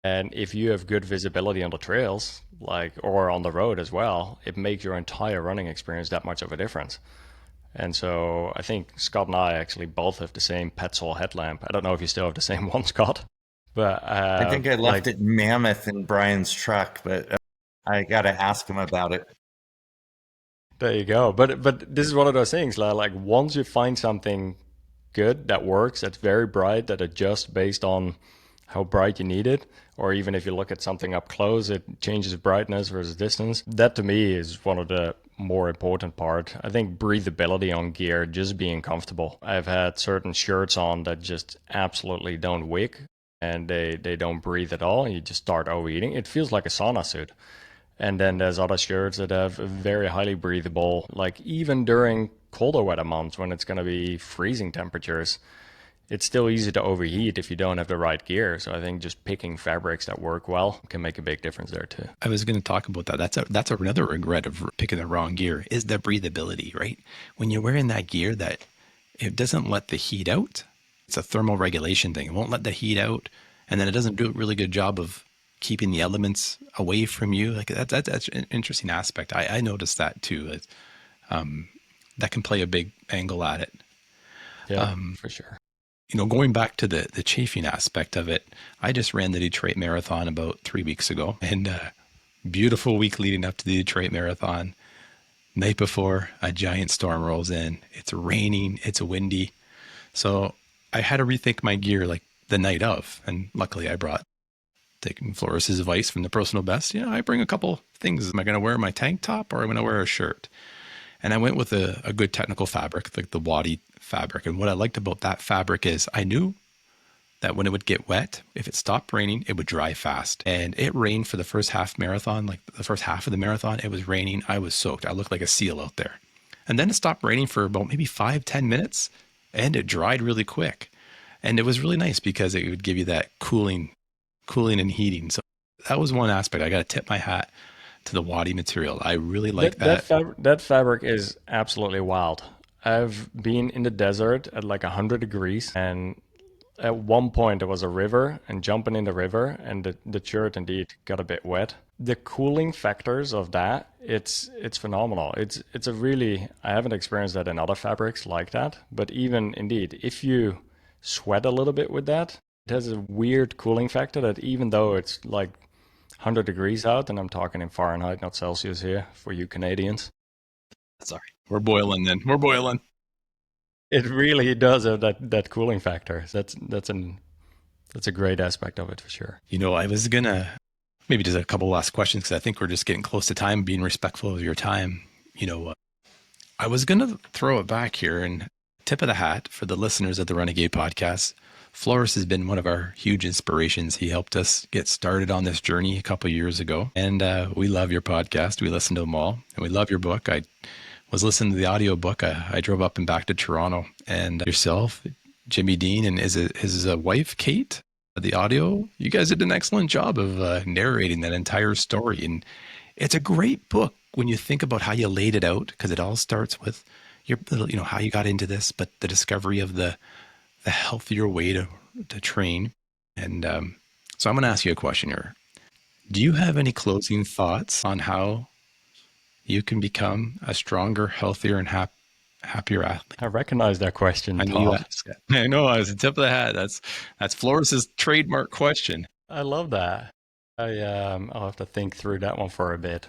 And if you have good visibility on the trails, or on the road as well, it makes your entire running experience that much of a difference. And so I think Scott and I actually both have the same Petzl headlamp. I don't know if you still have the same one, Scott, but I think I left it in Mammoth in Brian's truck, but I got to ask him about it. There you go. But this is one of those things, like once you find something good that works, that's very bright, that adjusts based on how bright you need it, or even if you look at something up close, it changes brightness versus distance. That to me is one of the more important part. I think breathability on gear, just being comfortable. I've had certain shirts on that just absolutely don't wick, and they don't breathe at all. You just start overheating. It feels like a sauna suit. And then there's other shirts that have very highly breathable, like even during colder weather months when it's going to be freezing temperatures, it's still easy to overheat if you don't have the right gear. So I think just picking fabrics that work well can make a big difference there too. I was going to talk about that. That's another regret of picking the wrong gear is the breathability, right? When you're wearing that gear that it doesn't let the heat out, it's a thermal regulation thing. It won't let the heat out, and then it doesn't do a really good job of keeping the elements away from you. Like that's an interesting aspect. I noticed that too. That can play a big angle at it. Yeah, for sure. Going back to the chafing aspect of it, I just ran the Detroit Marathon about 3 weeks ago, and beautiful week leading up to the Detroit Marathon. Night before, a giant storm rolls in. It's raining, it's windy. So I had to rethink my gear like the night of, and luckily I brought, taking Floris's advice from the personal best, I bring a couple things. Am I going to wear my tank top or am I going to wear a shirt? And I went with a good technical fabric, like the Wadi fabric. And what I liked about that fabric is I knew that when it would get wet, if it stopped raining, it would dry fast. And it rained for the first half marathon, like the first half of the marathon, it was raining. I was soaked. I looked like a seal out there. And then it stopped raining for about maybe 5-10 minutes and it dried really quick. And it was really nice because it would give you that cooling and heating. So that was one aspect. I got to tip my hat to the Wadi material. I really like that. That fabric is absolutely wild. I've been in the desert at like 100 degrees, and at one point there was a river, and jumping in the river, and the shirt indeed got a bit wet. The cooling factors of that, it's phenomenal. It's a really, I haven't experienced that in other fabrics like that, but even indeed, if you sweat a little bit with that, it has a weird cooling factor that even though it's like 100 degrees out, and I'm talking in Fahrenheit, not Celsius here for you Canadians. Sorry, we're boiling then. We're boiling. It really does have that cooling factor. That's a great aspect of it for sure. I was gonna maybe just a couple last questions because I think we're just getting close to time, being respectful of your time. I was gonna throw it back here and tip of the hat for the listeners of the Renegade Podcast. Floris has been one of our huge inspirations. He helped us get started on this journey a couple of years ago. And we love your podcast. We listen to them all. And we love your book. I was listening to the audio book. I drove up and back to Toronto. And yourself, Jimmy Dean, and his wife, Kate, the audio, you guys did an excellent job of narrating that entire story. And it's a great book when you think about how you laid it out, because it all starts with your little, how you got into this, but the discovery of the healthier way to train. And so I'm going to ask you a question here. Do you have any closing thoughts on how you can become a stronger, healthier, and happier athlete? I recognize that question. I know you asked it. I know. I was the tip of the hat. That's Floris's trademark question. I love that. I'll have to think through that one for a bit.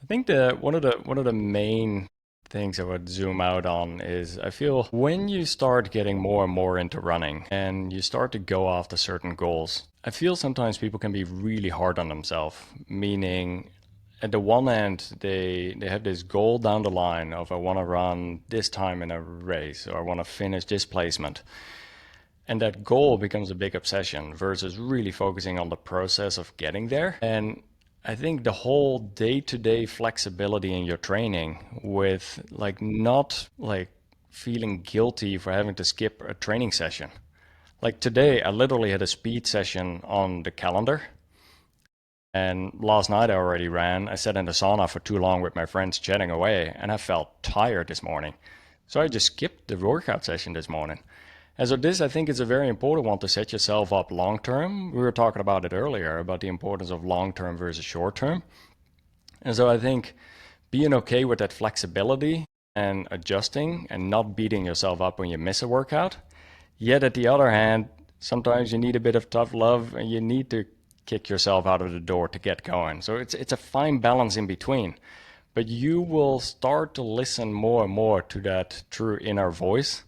I think one of the main things I would zoom out on is I feel when you start getting more and more into running and you start to go after certain goals, I feel sometimes people can be really hard on themselves, meaning at the one end, they have this goal down the line of I want to run this time in a race or I want to finish this placement. And that goal becomes a big obsession versus really focusing on the process of getting there. And I think the whole day-to-day flexibility in your training with not feeling guilty for having to skip a training session. Like today, I literally had a speed session on the calendar. And last night I already ran. I sat in the sauna for too long with my friends chatting away and I felt tired this morning. So I just skipped the workout session this morning. And so this, I think, is a very important one to set yourself up long-term. We were talking about it earlier, about the importance of long-term versus short-term. And so I think being okay with that flexibility and adjusting and not beating yourself up when you miss a workout. Yet at the other hand, sometimes you need a bit of tough love and you need to kick yourself out of the door to get going. So it's a fine balance in between. But you will start to listen more and more to that true inner voice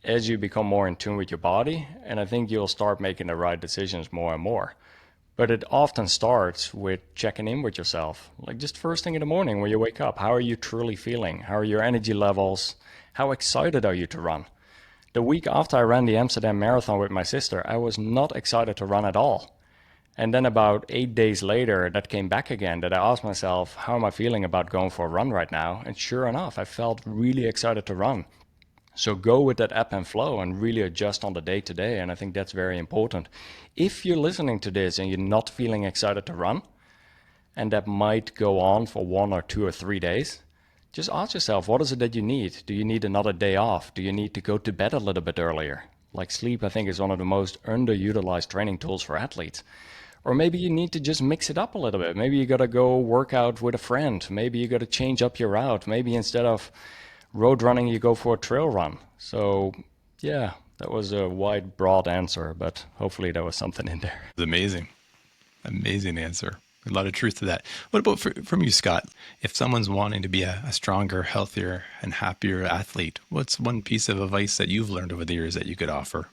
as you become more in tune with your body. And I think you'll start making the right decisions more and more. But it often starts with checking in with yourself. Like just first thing in the morning when you wake up, how are you truly feeling? How are your energy levels? How excited are you to run? The week after I ran the Amsterdam Marathon with my sister, I was not excited to run at all. And then about 8 days later, that came back again, that I asked myself, how am I feeling about going for a run right now? And sure enough, I felt really excited to run. So go with that ebb and flow and really adjust on the day to day. And I think that's very important. If you're listening to this and you're not feeling excited to run, and that might go on for 1 or 2 or 3 days, just ask yourself, what is it that you need? Do you need another day off? Do you need to go to bed a little bit earlier? Like sleep, I think, is one of the most underutilized training tools for athletes. Or maybe you need to just mix it up a little bit. Maybe you got to go work out with a friend. Maybe you got to change up your route. Maybe instead of road running, you go for a trail run. So yeah, that was a wide, broad answer, but hopefully there was something in there. It's amazing. Amazing answer. A lot of truth to that. What about from you, Scott? If someone's wanting to be a stronger, healthier, and happier athlete, what's one piece of advice that you've learned over the years that you could offer?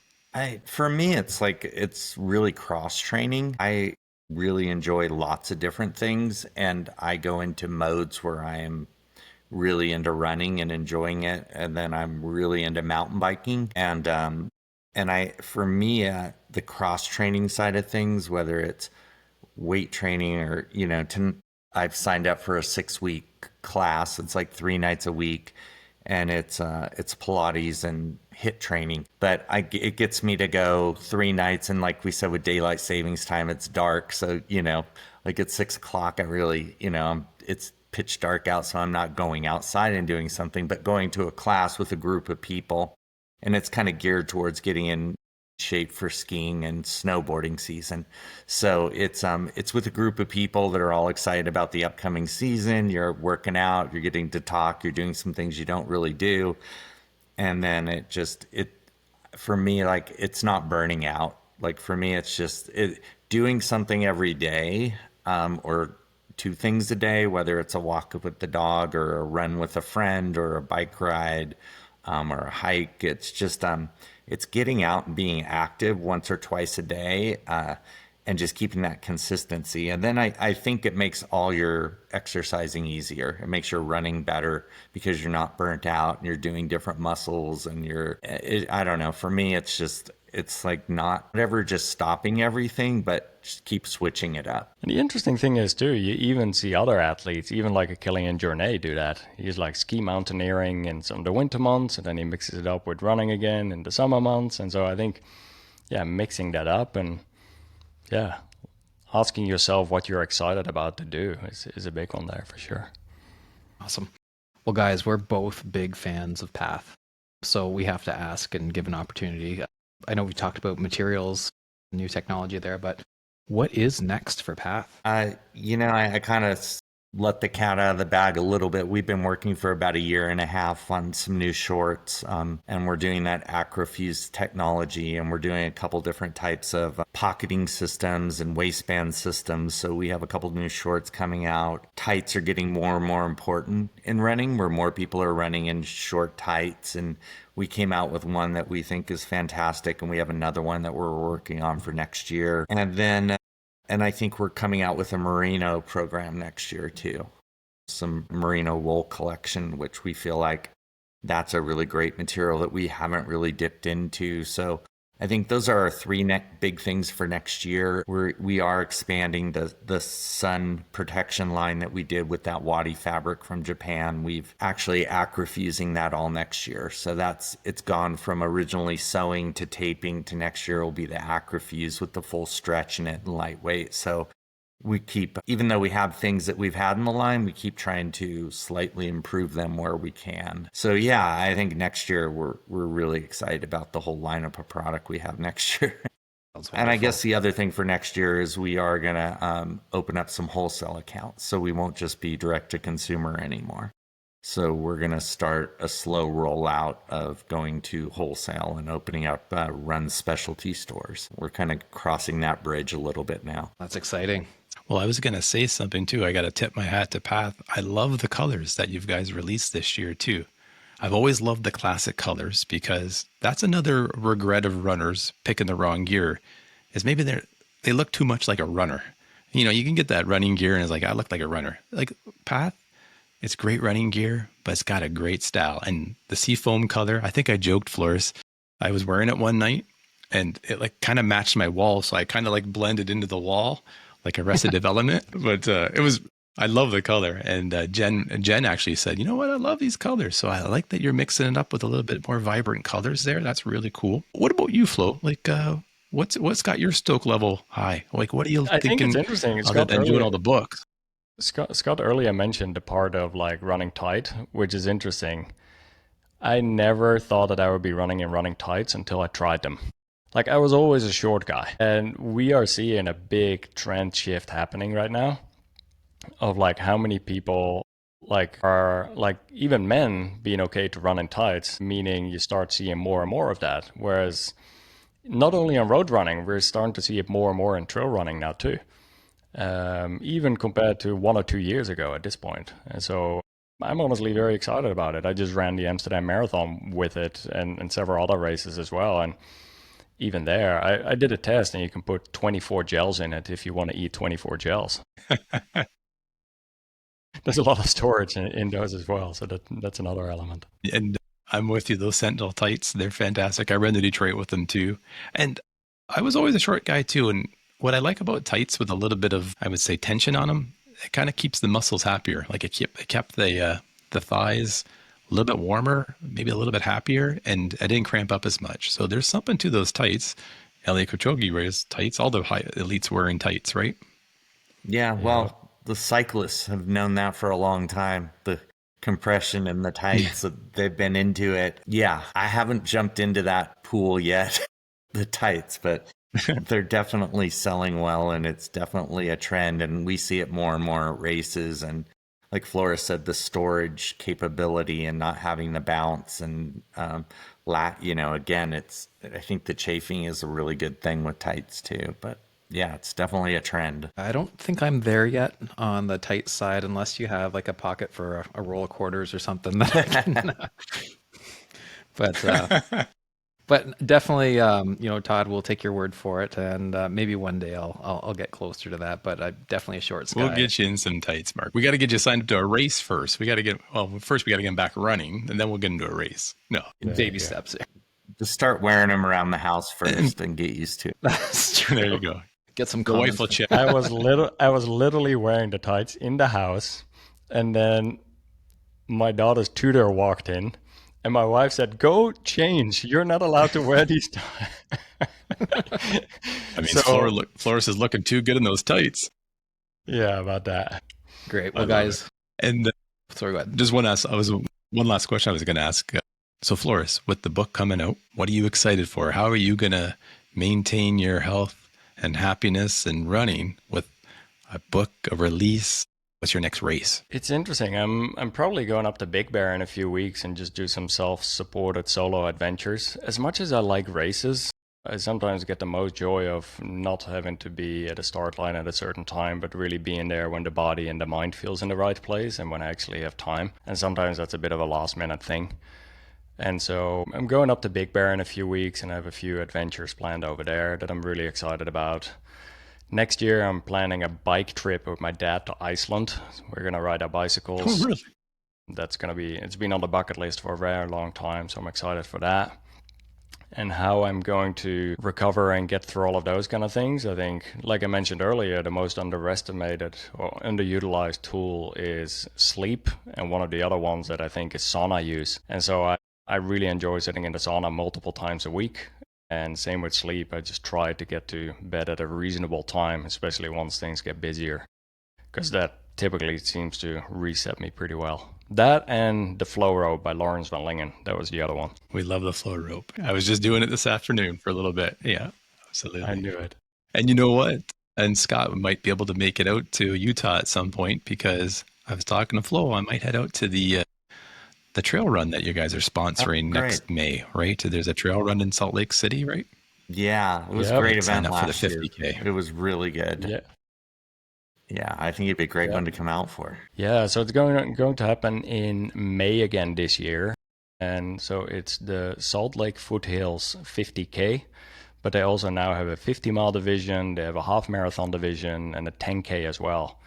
For me, it's really cross training. I really enjoy lots of different things, and I go into modes where I am really into running and enjoying it, and then I'm really into mountain biking. For me, the cross training side of things, whether it's weight training or I've signed up for a 6-week class. It's like 3 nights a week, and it's Pilates and HIIT training. But it gets me to go 3 nights, and like we said, with daylight savings time, it's dark. So like at 6 o'clock, I really it's pitch dark out, so I'm not going outside and doing something, but going to a class with a group of people, and it's kind of geared towards getting in shape for skiing and snowboarding season. So it's with a group of people that are all excited about the upcoming season. You're working out, you're getting to talk, you're doing some things you don't really do. And then for me, like, it's not burning out. Like for me, it's just doing something every day, or 2 things a day, whether it's a walk with the dog or a run with a friend or a bike ride, or a hike. It's just, it's getting out and being active once or twice a day, and just keeping that consistency. And then I think it makes all your exercising easier. It makes your running better because you're not burnt out and you're doing different muscles, and I don't know, for me, it's like not ever just stopping everything, but just keep switching it up. And the interesting thing is too, you even see other athletes, even like a Kilian Jornet, do that. He's like ski mountaineering in some of the winter months, and then he mixes it up with running again in the summer months. And so I think, mixing that up and asking yourself what you're excited about to do is a big one there for sure. Awesome. Well, guys, we're both big fans of Path, so we have to ask and give an opportunity. I know we talked about materials, new technology there, but what is next for Path? I kind of let the cat out of the bag a little bit. We've been working for about 1.5 years on some new shorts, and we're doing that Acrofuse technology, and we're doing a couple different types of pocketing systems and waistband systems. So we have a couple new shorts coming out. Tights are getting more and more important in running, where more people are running in short tights, and we came out with one that we think is fantastic, and we have another one that we're working on for next year. And I think we're coming out with a merino program next year too. Some merino wool collection, which we feel like that's a really great material that we haven't really dipped into. So I think those are our 3 big things for next year. We are expanding the sun protection line that we did with that Wadi fabric from Japan. We've actually acrofusing that all next year. So it's gone from originally sewing to taping to next year will be the acrofuse with the full stretch in it and lightweight. So we keep, even though we have things that we've had in the line, we keep trying to slightly improve them where we can. So I think next year we're really excited about the whole lineup of product we have next year. And I guess the other thing for next year is we are going to open up some wholesale accounts. So we won't just be direct to consumer anymore. So we're going to start a slow rollout of going to wholesale and opening up run specialty stores. We're kind of crossing that bridge a little bit now. That's exciting. Well, I was going to say something too. I got to tip my hat to Path. I love the colors that you guys released this year too. I've always loved the classic colors because that's another regret of runners picking the wrong gear, is maybe they look too much like a runner. You know, you can get that running gear and it's like, I look like a runner. Like Path, it's great running gear, but it's got a great style. And the seafoam color, I think I joked, Floris, I was wearing it one night and it like kind of matched my wall. So I kind of like blended into the wall like Arrested Development. But I love the color. And Jen actually said, you know what? I love these colors. So I like that you're mixing it up with a little bit more vibrant colors there. That's really cool. What about you, Flo? Like, what's got your stoke level high? Like, what are you I think thinking it's interesting. other than doing all the books? Scott earlier mentioned the part of like running tight, which is interesting. I never thought that I would be running in running tights until I tried them. Like I was always a short guy, and we are seeing a big trend shift happening right now of like how many people like are like even men being okay to run in tights, meaning you start seeing more and more of that. Whereas not only on road running, we're starting to see it more and more in trail running now too. Even compared to 1 or 2 years ago at this point. And so I'm honestly very excited about it. I just ran the Amsterdam Marathon with it and several other races as well. And even there, I did a test and you can put 24 gels in it if you want to eat 24 gels. There's a lot of storage in those as well. So that's another element. And I'm with you. Those Sentinel tights, they're fantastic. I ran the Detroit with them too. And I was always a short guy too. And what I like about tights with a little bit of, I would say, tension on them, it kind of keeps the muscles happier. Like it kept the thighs a little bit warmer, maybe a little bit happier, and I didn't cramp up as much. So there's something to those tights. Elliot Kipchoge wears tights. All the high elites wearing tights, right? Yeah, well, the cyclists have known that for a long time. The compression and the tights, they've been into it. Yeah, I haven't jumped into that pool yet, the tights, but they're definitely selling well, and it's definitely a trend, and we see it more and more at races. And like Floris said, the storage capability and not having the bounce and again, I think the chafing is a really good thing with tights too. But yeah, it's definitely a trend. I don't think I'm there yet on the tight side, unless you have like a pocket for a roll of quarters or something that I can. But definitely, Todd, will take your word for it, and maybe one day I'll get closer to that. But I'm definitely a short guy. We'll get you in some tights, Mark. We got to get you signed up to a race first. First we got to get him back running, and then we'll get into a race. No, baby steps. Just start wearing them around the house first and get used to it. That's true. There you go. Get some. The wife will check. I was literally wearing the tights in the house, and then my daughter's tutor walked in. And my wife said, "Go change. You're not allowed to wear these tights." I mean, Floris is looking too good in those tights. Yeah, about that. Great. Well, guys. And sorry, go ahead. Just one last question I was going to ask. So, Floris, with the book coming out, what are you excited for? How are you going to maintain your health and happiness and running with a book, a release? What's your next race? It's interesting. I'm probably going up to Big Bear in a few weeks and just do some self-supported solo adventures. As much as I like races, I sometimes get the most joy of not having to be at a start line at a certain time, but really being there when the body and the mind feels in the right place and when I actually have time. And sometimes that's a bit of a last minute thing. And so I'm going up to Big Bear in a few weeks, and I have a few adventures planned over there that I'm really excited about. Next year, I'm planning a bike trip with my dad to Iceland. We're going to ride our bicycles. Oh, really? It's been on the bucket list for a very long time, so I'm excited for that. And how I'm going to recover and get through all of those kind of things, I think, like I mentioned earlier, the most underestimated or underutilized tool is sleep. And one of the other ones that I think is sauna use. And so I really enjoy sitting in the sauna multiple times a week. And same with sleep. I just try to get to bed at a reasonable time, especially once things get busier, because that typically seems to reset me pretty well. That and the Flow Rope by Lawrence van Lingen. That was the other one. We love the Flow Rope. I was just doing it this afternoon for a little bit. Yeah, absolutely. I knew it. And you know what? And Scott might be able to make it out to Utah at some point, because I was talking to Flo. I might head out to the trail run that you guys are sponsoring next May, right? There's a trail run in Salt Lake City, right? Yeah, it was a great event last last for the year. 50K. It was really good. Yeah, I think it'd be a great one to come out for. Yeah, so it's going to happen in May again this year. And so it's the Salt Lake Foothills 50K. But they also now have a 50-mile division, they have a half marathon division, and a 10K as well.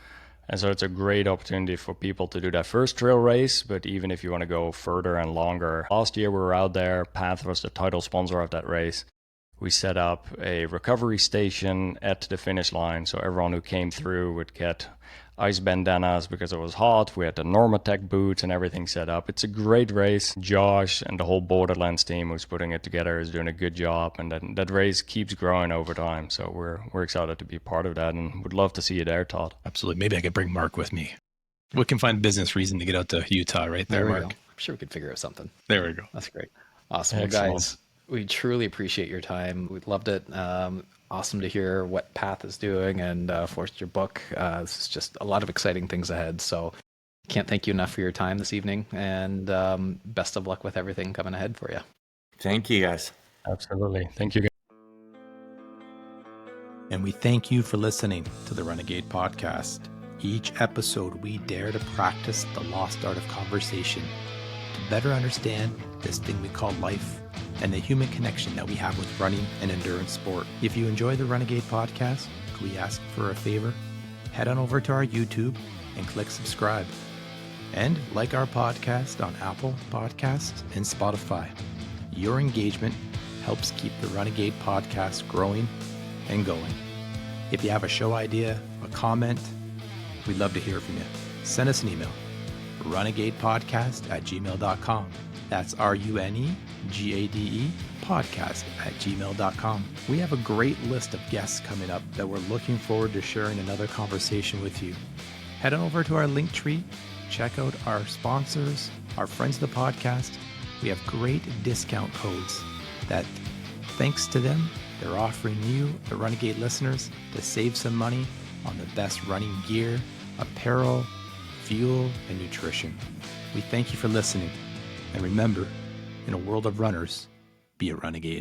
And so it's a great opportunity for people to do that first trail race, but even if you want to go further and longer. Last year we were out there, Path was the title sponsor of that race. We set up a recovery station at the finish line, so everyone who came through would get ice bandanas because it was hot. We had the Marentette boots and everything set up. It's a great race. Josh and the whole Borderlands team who's putting it together is doing a good job, and that race keeps growing over time. So we're excited to be part of that and would love to see you there, Todd. Absolutely. Maybe I could bring Mark with me. We can find business reason to get out to Utah right there, we Mark. go. I'm sure we could figure out something. There we go. That's great. Awesome. Well, Excellent. guys, we truly appreciate your time. We loved it. Awesome to hear what Path is doing and Floris, your book. This is just a lot of exciting things ahead. So can't thank you enough for your time this evening, and best of luck with everything coming ahead for you. Thank you, guys. Absolutely. Thank you, guys. And we thank you for listening to the Renegade Podcast. Each episode, we dare to practice the lost art of conversation to better understand this thing we call life and the human connection that we have with running and endurance sport. If you enjoy the Renegade Podcast, could we ask for a favor? Head on over to our YouTube and click subscribe. And like our podcast on Apple Podcasts and Spotify. Your engagement helps keep the Renegade Podcast growing and going. If you have a show idea, a comment, we'd love to hear from you. Send us an email, runegadepodcast@gmail.com. That's RUNEGADE podcast@gmail.com. We have a great list of guests coming up that we're looking forward to sharing another conversation with you. Head on over to our link tree, check out our sponsors, our friends of the podcast. We have great discount codes that, thanks to them, they're offering you, the Renegade listeners, to save some money on the best running gear, apparel, fuel, and nutrition. We thank you for listening. And remember, in a world of runners, be a renegade.